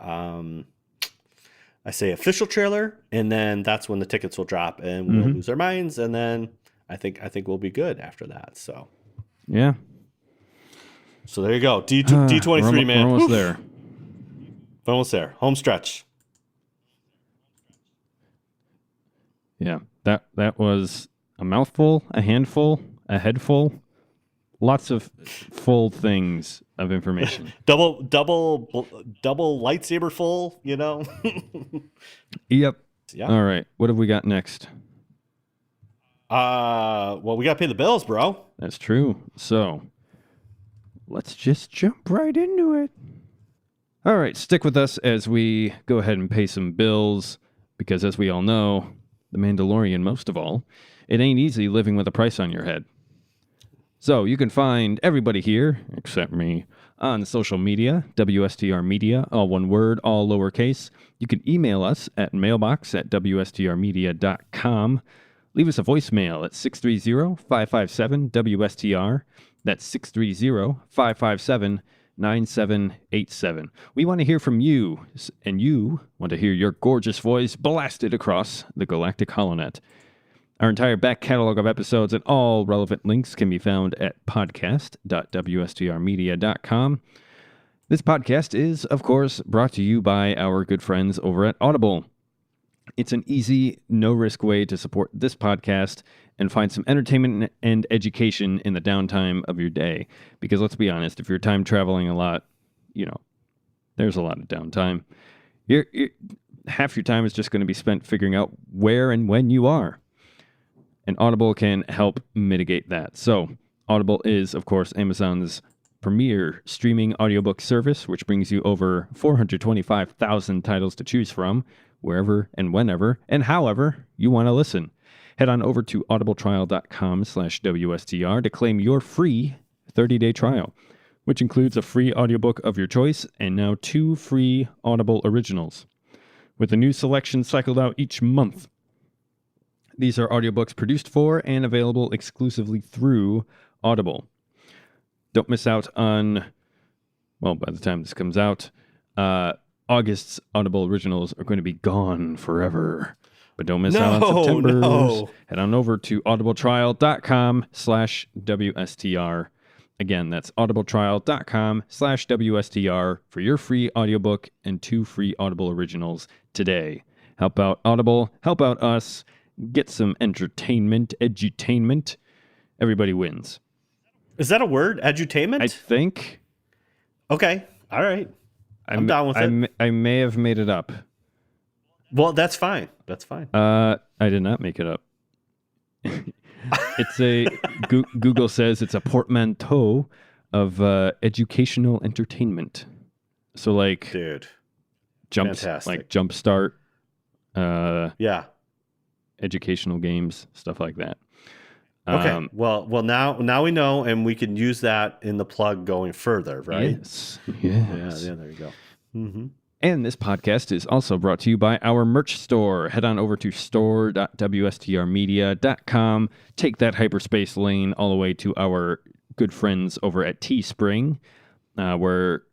official trailer, and then that's when the tickets will drop and we'll lose our minds, and then I think we'll be good after that. So yeah. So there you go. D23, man. We're almost there. Almost there. Home stretch. Yeah. That was a mouthful, a handful, a headful. Lots of full things of information. double lightsaber full, Yep. Yeah. All right. What have we got next? Well, we got to pay the bills, bro. That's true. So let's just jump right into it. All right. Stick with us as we go ahead and pay some bills, because as we all know, The Mandalorian most of all, it ain't easy living with a price on your head. So you can find everybody here, except me, on social media, WSTR Media, all one word, all lowercase. You can email us at mailbox@wstrmedia.com. Leave us a voicemail at 630-557-WSTR. That's 630-557-9787. We want to hear from you, and you want to hear your gorgeous voice blasted across the Galactic HoloNet. Our entire back catalog of episodes and all relevant links can be found at podcast.wstrmedia.com. This podcast is, of course, brought to you by our good friends over at Audible. It's an easy, no-risk way to support this podcast and find some entertainment and education in the downtime of your day. Because let's be honest, if you're time traveling a lot, there's a lot of downtime. Half your time is just going to be spent figuring out where and when you are. And Audible can help mitigate that. So Audible is, of course, Amazon's premier streaming audiobook service, which brings you over 425,000 titles to choose from, wherever and whenever and however you want to listen. Head on over to audibletrial.com/WSTR to claim your free 30-day trial, which includes a free audiobook of your choice and now 2 free Audible originals, with a new selection cycled out each month. These are audiobooks produced for and available exclusively through Audible. Don't miss out on, well, by the time this comes out, August's Audible originals are going to be gone forever. But don't miss out on September's. No. Head on over to audibletrial.com/WSTR. Again, that's audibletrial.com/WSTR for your free audiobook and 2 free Audible originals today. Help out Audible, help out us. Get some entertainment, edutainment. Everybody wins. Is that a word? Edutainment? I think. Okay. All right. I'm down with it. I may have made it up. Well, that's fine. That's fine. I did not make it up. It's a Google says it's a portmanteau of educational entertainment. So like, dude, fantastic. Like Jumpstart. Yeah. Educational games, stuff like that. Okay. Well, now we know, and we can use that in the plug going further, right? Yes. Yes. Yeah. There you go. Mm-hmm. And this podcast is also brought to you by our merch store. Head on over to store.wstrmedia.com. Take that hyperspace lane all the way to our good friends over at Teespring, where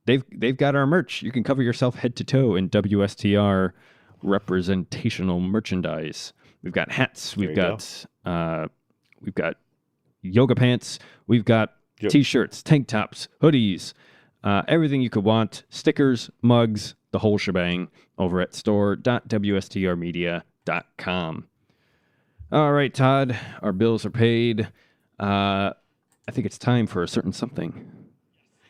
they've got our merch. You can cover yourself head to toe in WSTR representational merchandise. We've got hats. We've got yoga pants. We've got t-shirts, tank tops, hoodies. Everything you could want, stickers, mugs, the whole shebang over at store.wstrmedia.com. All right, Todd, our bills are paid. I think it's time for a certain something.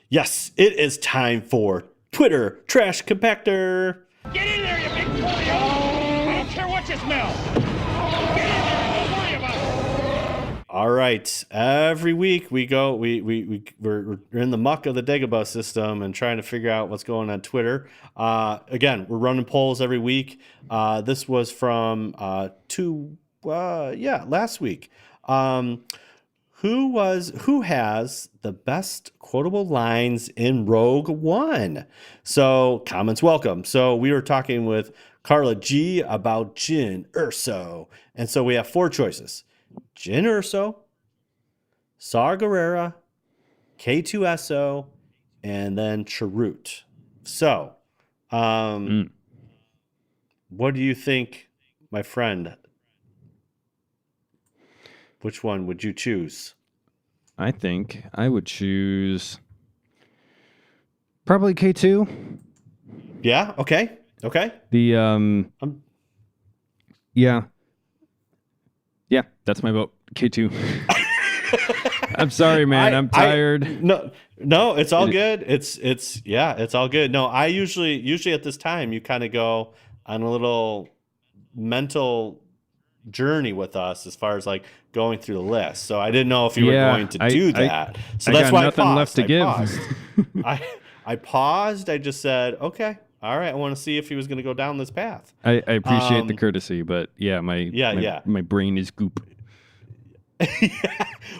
Yes, it is time for Twitter Trash Compactor. Get in there, you big polio! I don't care what you smell! Get in there and don't worry about it! All right. Every week we're in the muck of the Dagobah system and trying to figure out what's going on Twitter. Again, we're running polls every week. This was from last week. Who has the best quotable lines in Rogue One? So comments welcome. So we were talking with Carla G about Jyn Erso. And so we have 4 choices. Jyn Erso, Saw Gerrera, K2SO, and then Chirrut. So, what do you think, my friend? Which one would you choose? I think I would choose probably K2. Yeah. Okay. Yeah, that's my vote. K2. I'm sorry, man. I'm tired. No, it's all good. It's all good. No, I usually at this time you kind of go on a little mental journey with us as far as like going through the list. So I didn't know if you were going to do that. So that's why nothing I paused. left to give. I paused. I just said, okay, all right. I want to see if he was going to go down this path. I appreciate the courtesy, but my brain is goop.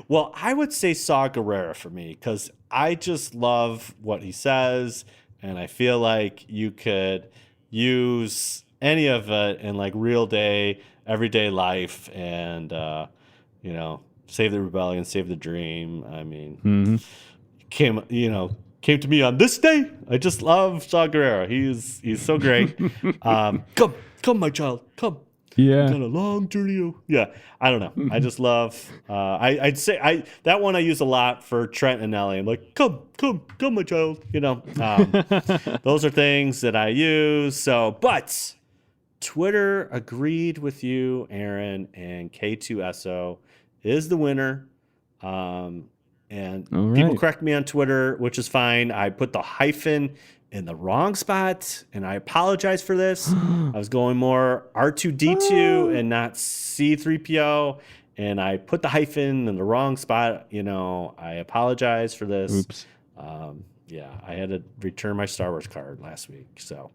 Well, I would say Saw Gerrera for me because I just love what he says, and I feel like you could use any of it in like real day, everyday life, and save the rebellion, save the dream. I mean, came to me on this day. I just love Saw Gerrera. He's so great. Come, my child, come. Yeah, got a long journey. Yeah, I don't know. I just love. I'd say that one I use a lot for Trent and Ellie. I'm like, come, my child. Those are things that I use. So, but Twitter agreed with you, Aaron, and K2SO is the winner. And people correct me on Twitter, which is fine. I put the hyphen in the wrong spot, and I apologize for this. I was going more R2D2 and not C3PO, and I put the hyphen in the wrong spot. I apologize for this. Oops. I had to return my Star Wars card last week. So,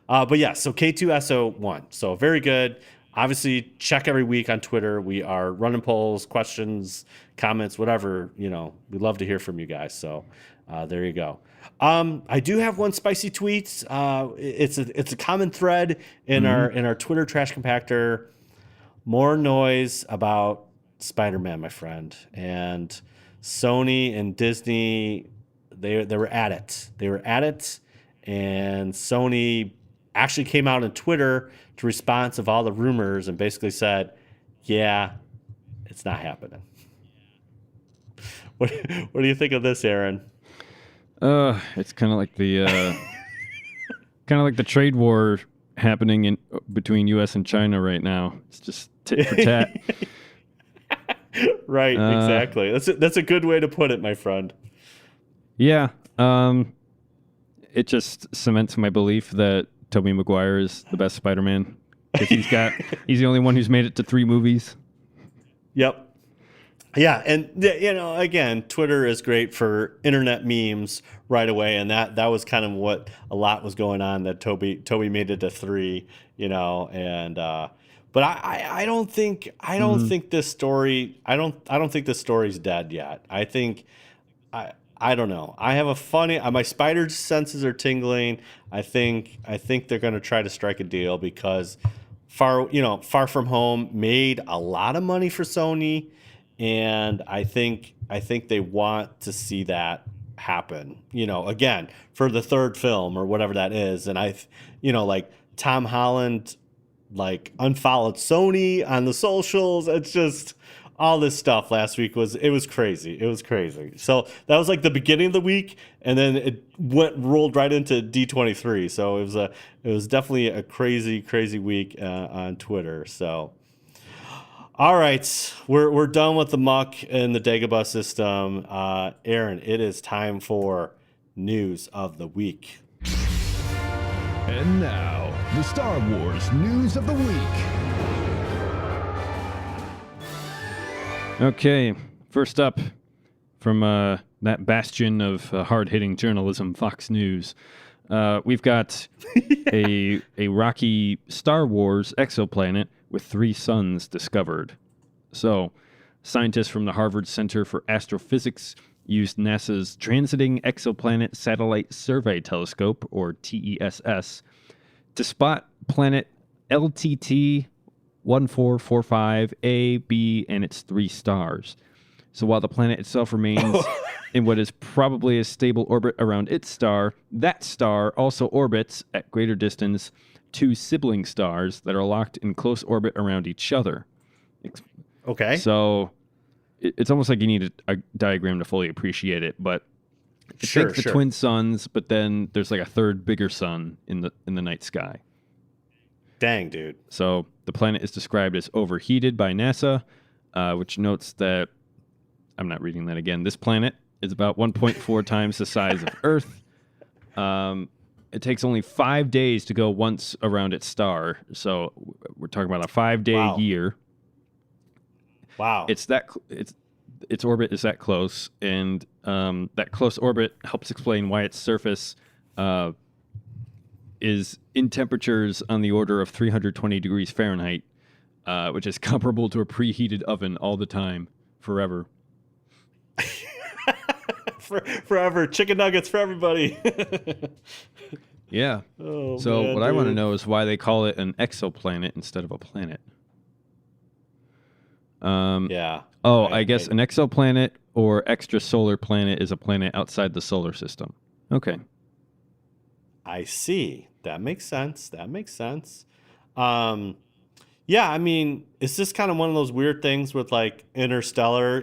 but yeah, so K2SO won. So very good. Obviously, check every week on Twitter. We are running polls, questions, comments, whatever. We love to hear from you guys. So there you go. I do have one spicy tweet. It's a common thread in our Twitter trash compactor. More noise about Spider-Man, my friend, and Sony and Disney. They were at it. And Sony actually came out on Twitter to response of all the rumors and basically said, "Yeah, it's not happening." What do you think of this, Aaron? It's kind of like the trade war happening between U.S. and China right now. It's just tit for tat. Right, exactly. That's a good way to put it, my friend. Yeah. It just cements my belief that Tobey Maguire is the best Spider-Man because he's the only one who's made it to 3 movies. Yep. Yeah, and again, Twitter is great for internet memes right away, and that was kind of what a lot was going on. That Toby made it to 3, and but I don't think this story. I don't think this story's dead yet. I think I don't know. I have a funny. My spider senses are tingling. I think they're going to try to strike a deal because Far From Home made a lot of money for Sony, and I think they want to see that happen. Again for the third film or whatever that is, and like Tom Holland unfollowed Sony on the socials. It's just all this stuff last week was crazy. It was crazy. So that was like the beginning of the week, and then it rolled right into D23. So it was definitely a crazy week on Twitter. So all right, we're done with the muck in the Dagobah system. Aaron, it is time for news of the week. And now, the Star Wars News of the Week. Okay, first up from that bastion of hard-hitting journalism, Fox News, we've got a rocky Star Wars exoplanet with 3 suns discovered. So, scientists from the Harvard Center for Astrophysics used NASA's Transiting Exoplanet Satellite Survey Telescope, or TESS, to spot planet LTT 1445A, B, and its 3 stars. So while the planet itself remains in what is probably a stable orbit around its star, that star also orbits at greater distance 2 sibling stars that are locked in close orbit around each other. Okay. So it's almost like you need a diagram to fully appreciate it, but think the twin suns, but then there's like a third bigger sun in the night sky. Dang, dude. So the planet is described as overheated by NASA, which notes that, I'm not reading that again, this planet is about 1.4 times the size of Earth. It takes only 5 days to go once around its star. So we're talking about a 5-day year. Wow. Its orbit is that close, and that close orbit helps explain why its surface is in temperatures on the order of 320 degrees Fahrenheit, which is comparable to a preheated oven all the time, forever. Forever. Chicken nuggets for everybody. Yeah. Oh, so man, what I want to know is why they call it an exoplanet instead of a planet. Yeah. Oh, I guess an exoplanet or extrasolar planet is a planet outside the solar system. Okay. I see. That makes sense. Yeah, I mean, it's just kind of one of those weird things with like Interstellar,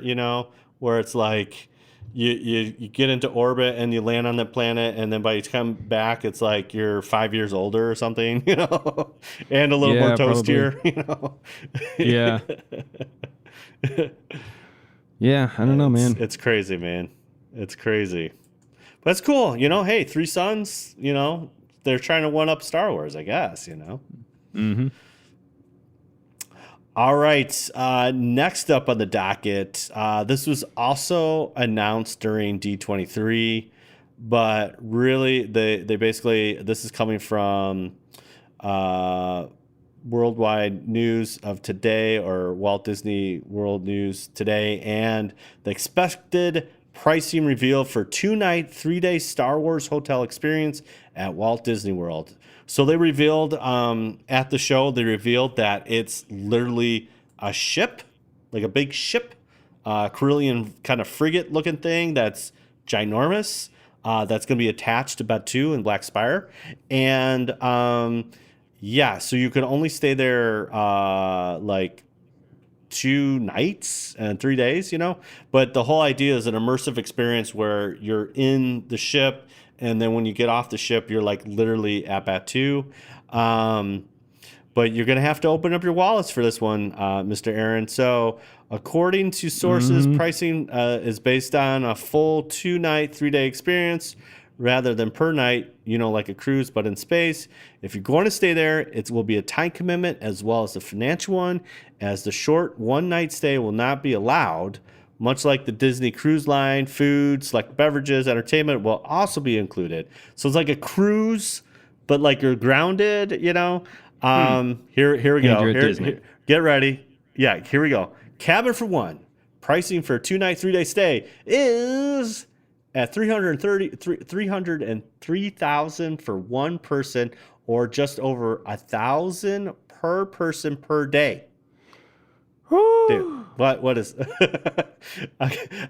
where it's like you get into orbit and you land on the planet, and then by the time back, it's like you're 5 years older or something, and a little more toastier, Yeah. Yeah, I don't know, man. It's crazy, man. It's crazy. But it's cool, hey, 3 suns, they're trying to one up Star Wars, I guess, Mm-hmm. All right, next up on the docket, this was also announced during D23, but really they basically, this is coming from Worldwide News of Today, or Walt Disney World News Today, and the expected pricing revealed for 2-night, 3-day Star Wars hotel experience at Walt Disney World. So they revealed at the show, that it's literally a ship, like a big ship, Carillion kind of frigate looking thing that's ginormous. That's going to be attached to Batuu and Black Spire. And so you can only stay there like 2 nights and 3 days, but the whole idea is an immersive experience where you're in the ship, and then when you get off the ship, you're like literally at Batuu. But you're going to have to open up your wallets for this one, Mr. Aaron. So according to sources, pricing is based on a full 2-night, 3-day experience rather than per night, like a cruise, but in space. If you're going to stay there, it will be a time commitment as well as a financial one, as the short 1-night stay will not be allowed. Much like the Disney Cruise Line, food, select beverages, entertainment will also be included. So it's like a cruise, but like you're grounded, Here we go. Here, get ready. Yeah, here we go. Cabin for one. Pricing for a 2-night, 3-day stay is at 303,000 for one person, or just over 1,000 per person per day. Dude, what is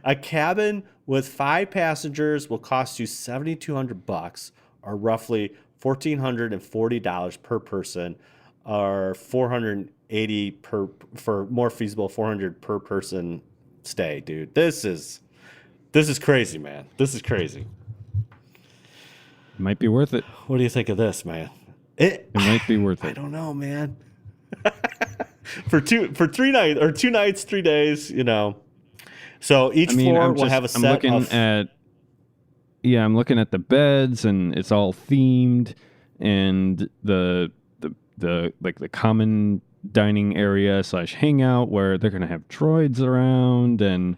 a cabin with 5 passengers will cost you $7,200, or roughly $1,440 per person, or $480 for more feasible, $400 per person stay. Dude, this is crazy, man. This is crazy. Might be worth it. What do you think of this, man? It might be worth it. I don't know, man. for 3 nights, or 2 nights, 3 days, you know. So each floor will have a set I'm looking at the beds, and it's all themed, and the common dining area / hangout where they're gonna have droids around and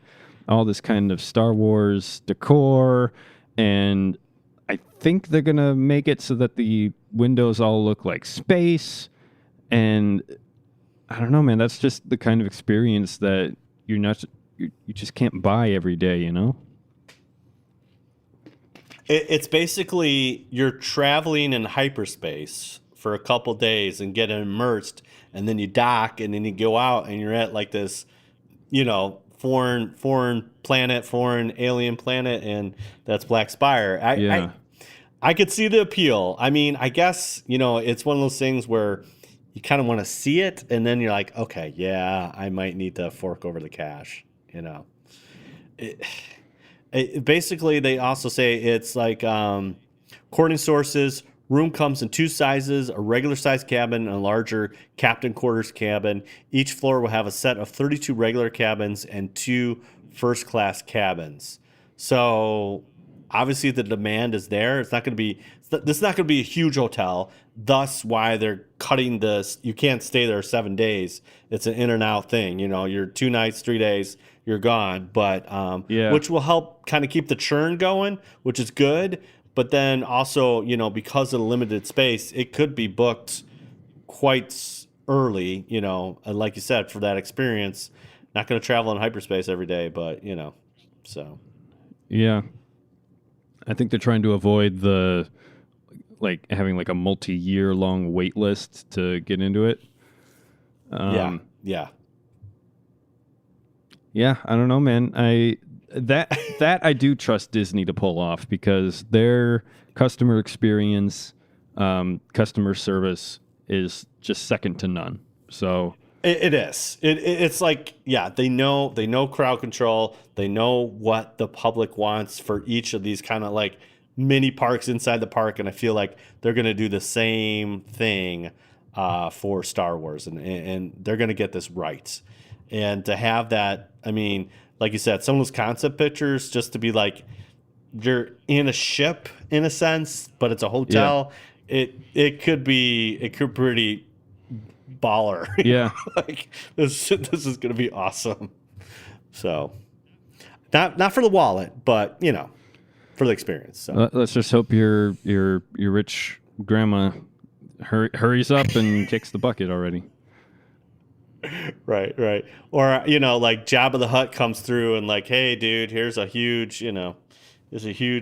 all this kind of Star Wars decor, and I think they're gonna make it so that the windows all look like space. And I don't know, man. That's just the kind of experience that you just can't buy every day, you know? It's basically you're traveling in hyperspace for a couple days and get immersed, and then you dock, and then you go out, and you're at like this, you know, foreign planet, foreign alien planet, and that's Black Spire. I could see the appeal. I mean, I guess, you know, it's one of those things where you kind of want to see it, and then you're like, okay, yeah, I might need to fork over the cash, you know. Basically, they also say it's like, according to sources, room comes in 2 sizes, a regular size cabin and a larger captain quarters cabin. Each floor will have a set of 32 regular cabins and 2 first class cabins. So obviously the demand is there. This is not going to be a huge hotel. Thus why they're cutting this. You can't stay there 7 days. It's an in and out thing. You know, you're 2 nights, 3 days, you're gone. But which will help kind of keep the churn going, which is good. But then also, you know, because of the limited space, it could be booked quite early, you know, and like you said, for that experience. Not going to travel in hyperspace every day, but, you know, so. Yeah. I think they're trying to avoid having like a multi-year long wait list to get into it. Yeah. Yeah, I don't know, man. That I do trust Disney to pull off, because their customer experience, customer service is just second to none. So it is. It's like, yeah, they know crowd control. They know what the public wants for each of these kind of like mini parks inside the park, and I feel like they're going to do the same thing for Star Wars, and they're going to get this right. And to have that, I mean, like you said, some of those concept pictures, just to be like you're in a ship in a sense, but it's a hotel. Yeah. It could pretty baller. Yeah. Like this is going to be awesome. So not for the wallet, but you know, for the experience. So let's just hope your rich grandma hurries up and kicks the bucket already. Right. Or, you know, like Jabba the Hutt comes through and like, hey, dude, here's a huge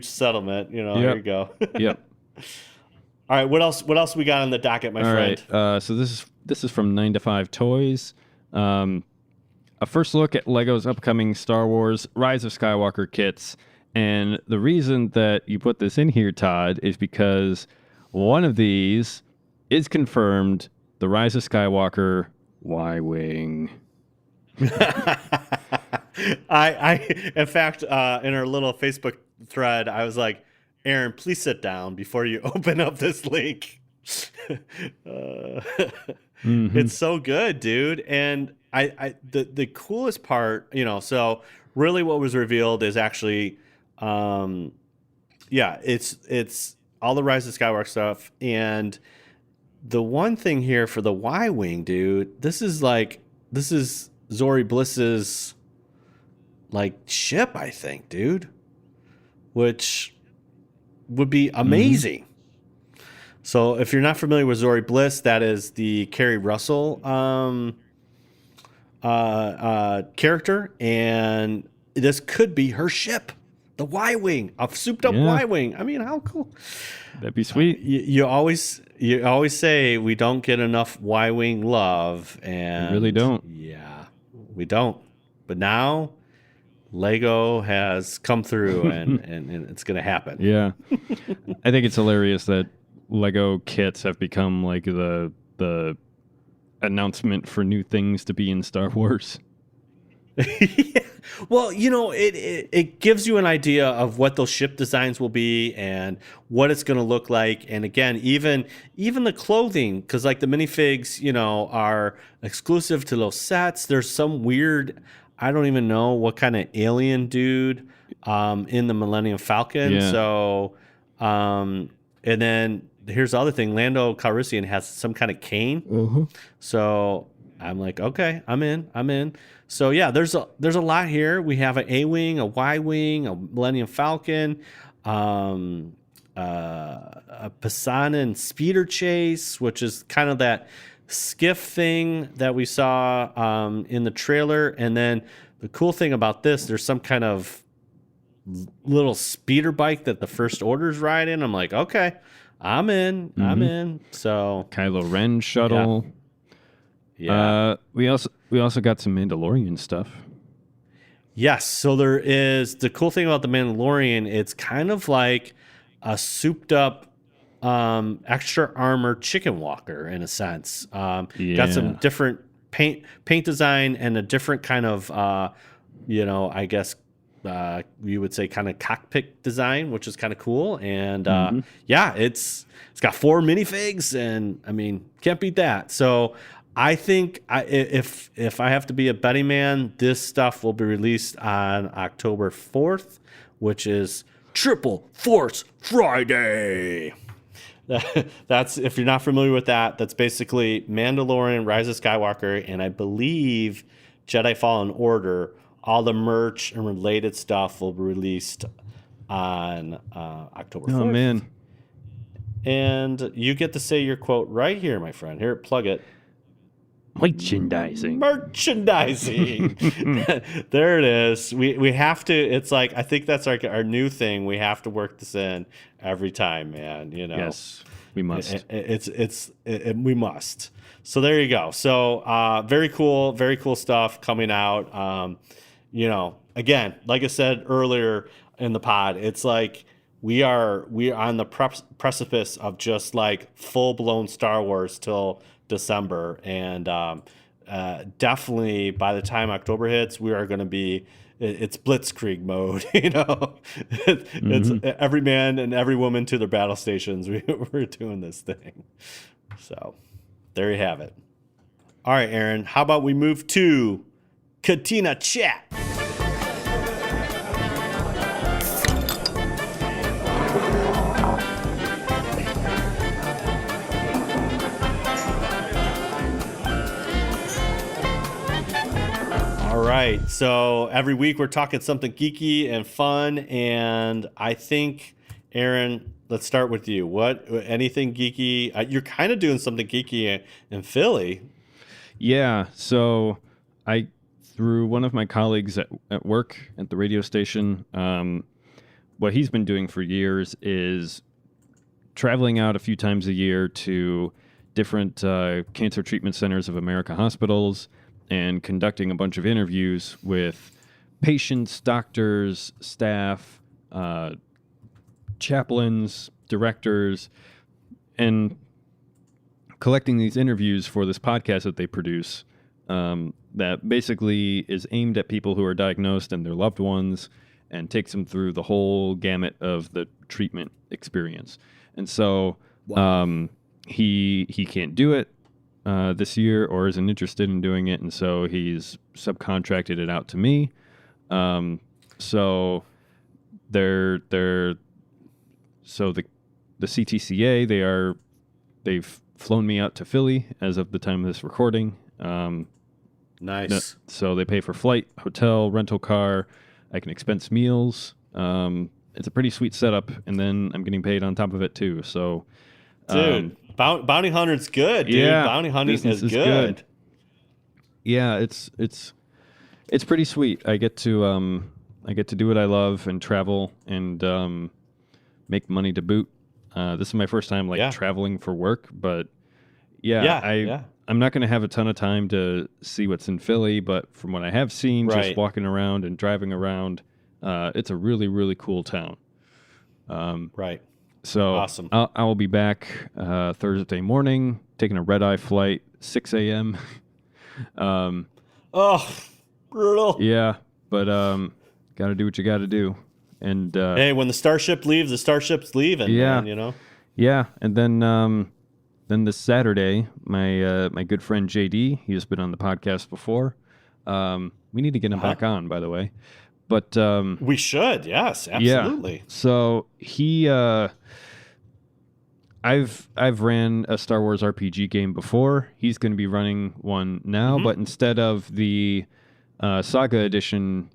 settlement. You know, Here you go. Yep. All right. What else we got on the docket, my friend? All right. So this is from 9 to 5 Toys. A first look at Lego's upcoming Star Wars Rise of Skywalker kits. And the reason that you put this in here, Todd, is because one of these is confirmed, the Rise of Skywalker Y-Wing. I in fact, in our little Facebook thread, I was like, Aaron, please sit down before you open up this link. It's so good, dude. And the coolest part, you know, so really what was revealed is actually, it's all the Rise of Skywalker stuff. And the one thing here for the Y-Wing, dude, this is Zori Bliss's like ship, I think, dude, which would be amazing. So if you're not familiar with Zori Bliss, that is the Kerry Russell character, and this could be her ship. The Y-wing, a souped up Y-wing. I mean, how cool. That'd be sweet. You always say we don't get enough Y-wing love, and we really don't. Yeah, we don't. But now Lego has come through, and it's going to happen. Yeah. I think it's hilarious that Lego kits have become like the announcement for new things to be in Star Wars. Yeah. Well, it gives you an idea of what those ship designs will be and what it's going to look like. And again, even the clothing, because like the minifigs, are exclusive to those sets. There's some weird, I don't even know what kind of alien dude in the Millennium Falcon. Yeah. So, and then here's the other thing: Lando Calrissian has some kind of cane. Mm-hmm. So I'm like, okay, I'm in. So yeah, there's a lot here. We have an A-wing, a Y-wing, a Millennium Falcon, a Pasanen speeder chase, which is kind of that skiff thing that we saw in the trailer. And then the cool thing about this, there's some kind of little speeder bike that the First Order's riding. I'm like, okay, I'm in. So Kylo Ren shuttle. Yeah. We also got some Mandalorian stuff. Yes. So there is the cool thing about the Mandalorian. It's kind of like a souped up extra armor chicken walker in a sense. Got some different paint design and a different kind of I guess you would say kind of cockpit design, which is kind of cool. And it's got 4 minifigs, and I mean, can't beat that. So I think if I have to be a betting man, this stuff will be released on October 4th, which is Triple Force Friday. That's, if you're not familiar with that, that's basically Mandalorian, Rise of Skywalker, and I believe Jedi Fallen Order. All the merch and related stuff will be released on October 4th. Oh, man. And you get to say your quote right here, my friend. Here, plug it. Merchandising. There it is. We have to. It's like, I think that's our new thing. We have to work this in every time, man. Yes, we must. We must. So there you go. So very cool stuff coming out. Again, like I said earlier in the pod, it's like we are on the precipice of just like full blown Star Wars till December, and definitely by the time October hits, we are going to be, it's blitzkrieg mode. It's every man and every woman to their battle stations. We're doing this thing. So there you have it. All right, Aaron, how about we move to Katina Chat? All right, so every week we're talking something geeky and fun, and I think, Aaron, let's start with you. Anything geeky? You're kind of doing something geeky in Philly. Yeah, so through one of my colleagues at work at the radio station, what he's been doing for years is traveling out a few times a year to different cancer treatment centers of America hospitals and conducting a bunch of interviews with patients, doctors, staff, chaplains, directors, and collecting these interviews for this podcast that they produce that basically is aimed at people who are diagnosed and their loved ones and takes them through the whole gamut of the treatment experience. And so he can't do it this year or isn't interested in doing it, and so he's subcontracted it out to me. So the CTCA, they've flown me out to Philly as of the time of this recording. Nice. So they pay for flight, hotel, rental car. I can expense meals. It's a pretty sweet setup, and then I'm getting paid on top of it too. So, dude, Bounty Hunter's good, dude. Yeah, Bounty Hunter is good. Yeah, it's pretty sweet. I get to I get to do what I love and travel and make money to boot. This is my first time traveling for work, but I'm not going to have a ton of time to see what's in Philly, but from what I have seen, just walking around and driving around, it's a really, really cool town. Right. So awesome. I will be back Thursday morning, taking a red-eye flight, 6 a.m. Brutal. Yeah, but got to do what you got to do. And hey, when the starship leaves, the starship's leaving. Man, you know. Yeah, and then this Saturday, my good friend JD, he has been on the podcast before. We need to get him back on, by the way. But we should, yes, absolutely. Yeah. So he, I've ran a Star Wars RPG game before. He's going to be running one now, but instead of the Saga Edition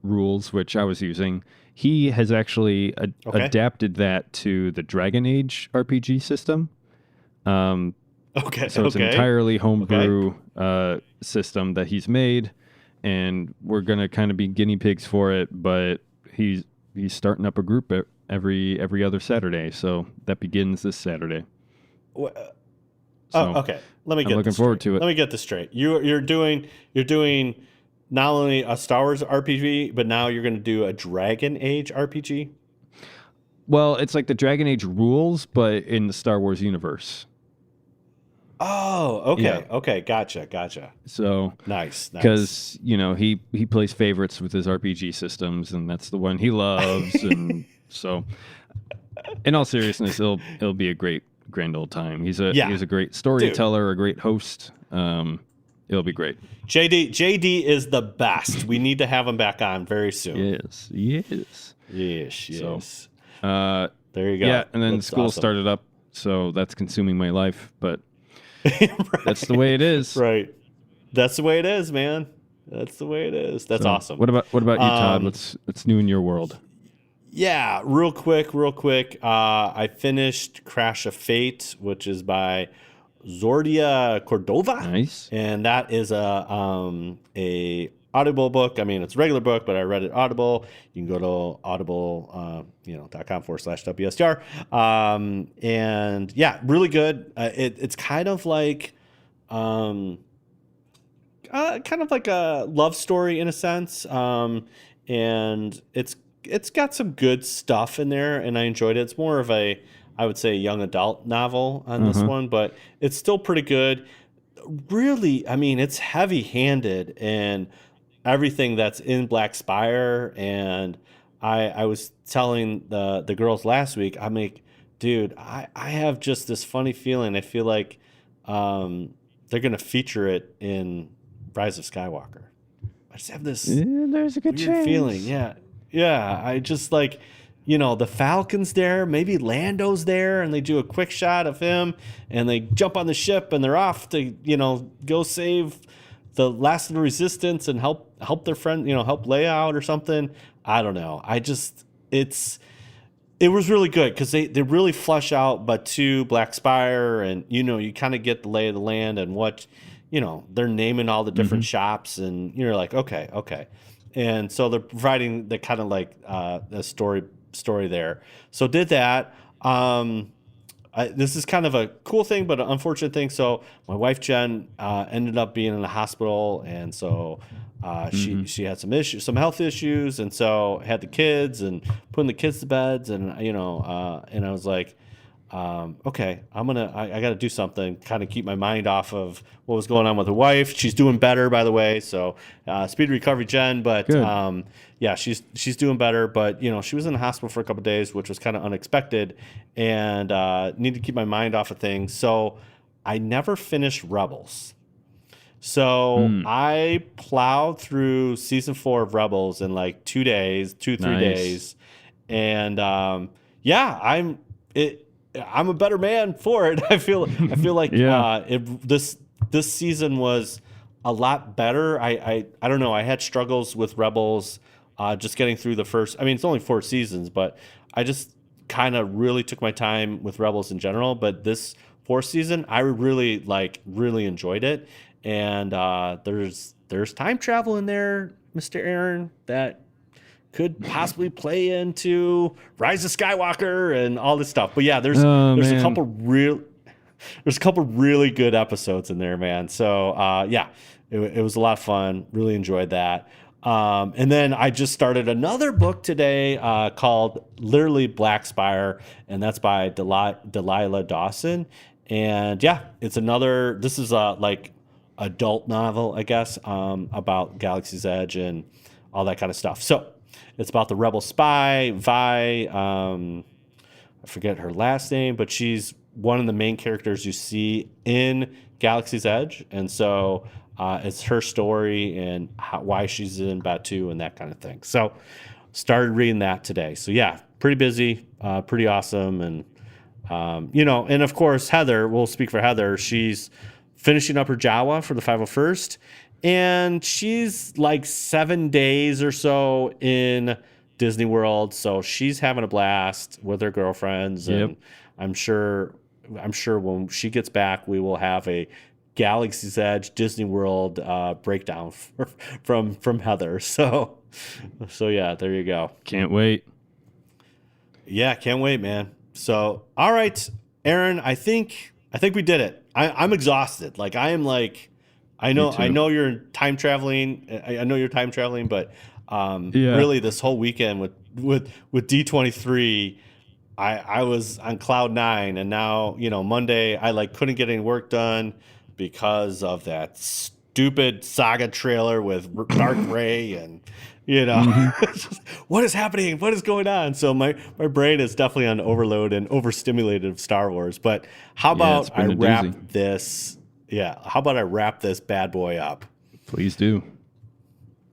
rules, which I was using, he has actually adapted that to the Dragon Age RPG system. So it's an entirely homebrew system that he's made, and we're gonna kind of be guinea pigs for it. But he's starting up a group every other Saturday, so that begins this Saturday. Okay. Let me get. I'm looking forward to it. Let me get this straight. You're doing not only a Star Wars RPG, but now you're going to do a Dragon Age RPG. Well, it's like the Dragon Age rules, but in the Star Wars universe. Oh, okay. Yeah. Okay, gotcha. So nice. Because he plays favorites with his RPG systems, and that's the one he loves, and so. In all seriousness, it'll be a grand old time. He's a great storyteller, a great host. It'll be great. JD is the best. We need to have him back on very soon. Yes. So, there you go. Yeah, and then school started up, so that's consuming my life, but that's the way it is. Right. That's the way it is, man. That's the way it is. That's awesome. What about you, Todd? What's new in your world? Yeah, real quick. I finished Crash of Fate, which is by Zordia Cordova. Nice. And that is a Audible book. I mean, it's a regular book, but I read it Audible. You can go to audible.com/WSTR. And yeah, really good. It's kind of like a love story in a sense. And it's got some good stuff in there, and I enjoyed it. It's more of I would say, young adult novel on this one, but it's still pretty good. Really, I mean, it's heavy-handed and everything that's in Black Spire. And I was telling the girls last week, I'm like, dude, I have just this funny feeling. I feel like they're going to feature it in Rise of Skywalker. I just have this there's a good weird feeling. Yeah. I just like, the Falcon's there, maybe Lando's there, and they do a quick shot of him, and they jump on the ship, and they're off to, go save the last of the Resistance and help their friend, help Leia out or something. I don't know. It was really good because they really flesh out Batuu, Black Spire, and, you kind of get the lay of the land and what, they're naming all the different shops, and you're like, okay. And so they're providing the kind of like a story there. So did that. This is kind of a cool thing, but an unfortunate thing. So my wife Jen ended up being in the hospital, and so she had some health issues, and so had the kids and putting the kids to beds, and and I was like, okay, I got to do something, kind of keep my mind off of what was going on with the wife. She's doing better, by the way. So speedy recovery, Jen. But yeah, she's doing better. But she was in the hospital for a couple of days, which was kind of unexpected, and need to keep my mind off of things. So I never finished Rebels. So I plowed through season 4 of Rebels in like 2 days, 3 days, and I'm a better man for it. I feel like this season was a lot better. I don't know. I had struggles with Rebels, just getting through the first. I mean, it's only 4 seasons, but I just kind of really took my time with Rebels in general. But this 4th season, I really enjoyed it. And there's time travel in there, Mr. Aaron, that could possibly play into Rise of Skywalker and all this stuff. But yeah, there's man. a couple really good episodes in there, man. So yeah, it was a lot of fun. Really enjoyed that. And then I just started another book today called literally Black Spire, and that's by Delilah Dawson. And yeah, this is like adult novel, I guess, about Galaxy's Edge and all that kind of stuff. So it's about the rebel spy, Vi. I forget her last name, but she's one of the main characters you see in Galaxy's Edge. And so it's her story and why she's in Batu and that kind of thing. So started reading that today. So yeah, pretty busy, pretty awesome. And, and of course, Heather, we'll speak for Heather. She's finishing up her Jawa for the 501st. And she's like 7 days or so in Disney World. So she's having a blast with her girlfriends. Yep. And I'm sure when she gets back, we will have a Galaxy's Edge Disney World breakdown from Heather. So yeah, there you go. Can't wait. Yeah, can't wait, man. So all right, Aaron, I think we did it. I'm exhausted. Like I am like, I know you're time traveling. I know you're time traveling, but really this whole weekend with D23, I was on cloud 9, and now Monday I like couldn't get any work done because of that stupid Saga trailer with Dark Ray and just, what is happening? What is going on? So my brain is definitely on overload and overstimulated of Star Wars. But how about I wrap this? Yeah, how about I wrap this bad boy up? Please do.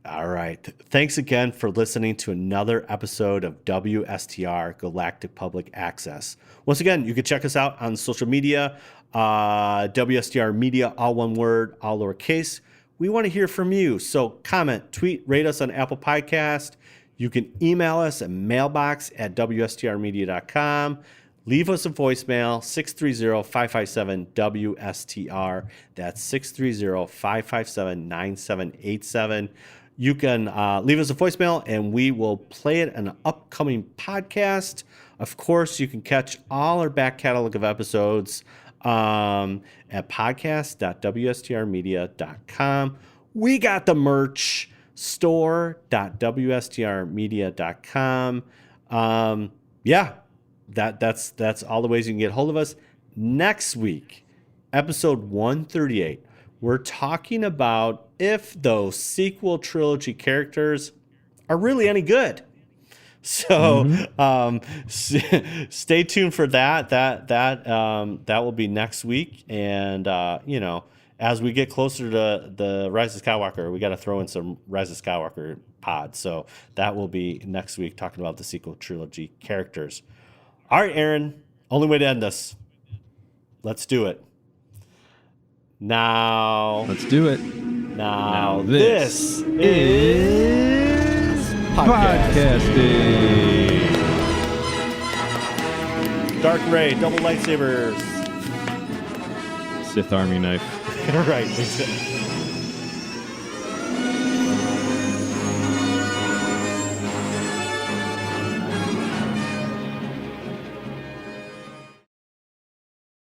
All right. Thanks again for listening to another episode of WSTR Galactic Public Access. Once again, you can check us out on social media, WSTR Media, all one word, all lowercase. We want to hear from you. So comment, tweet, rate us on Apple Podcast. You can email us at mailbox@wstrmedia.com. Leave us a voicemail, 630-557-WSTR. That's 630-557-9787. You can leave us a voicemail, and we will play it in an upcoming podcast. Of course, you can catch all our back catalog of episodes at podcast.wstrmedia.com. We got the merch, store.wstrmedia.com. Yeah. That's all the ways you can get hold of us. Next week, episode 138, we're talking about if those sequel trilogy characters are really any good. So stay tuned for that. That will be next week. And as we get closer to the Rise of Skywalker, we got to throw in some Rise of Skywalker pods. So that will be next week, talking about the sequel trilogy characters. All right, Aaron, only way to end this. Let's do it. Now. Let's do it. Now this is podcasting. Dark Ray, double lightsabers. Sith Army knife. Right.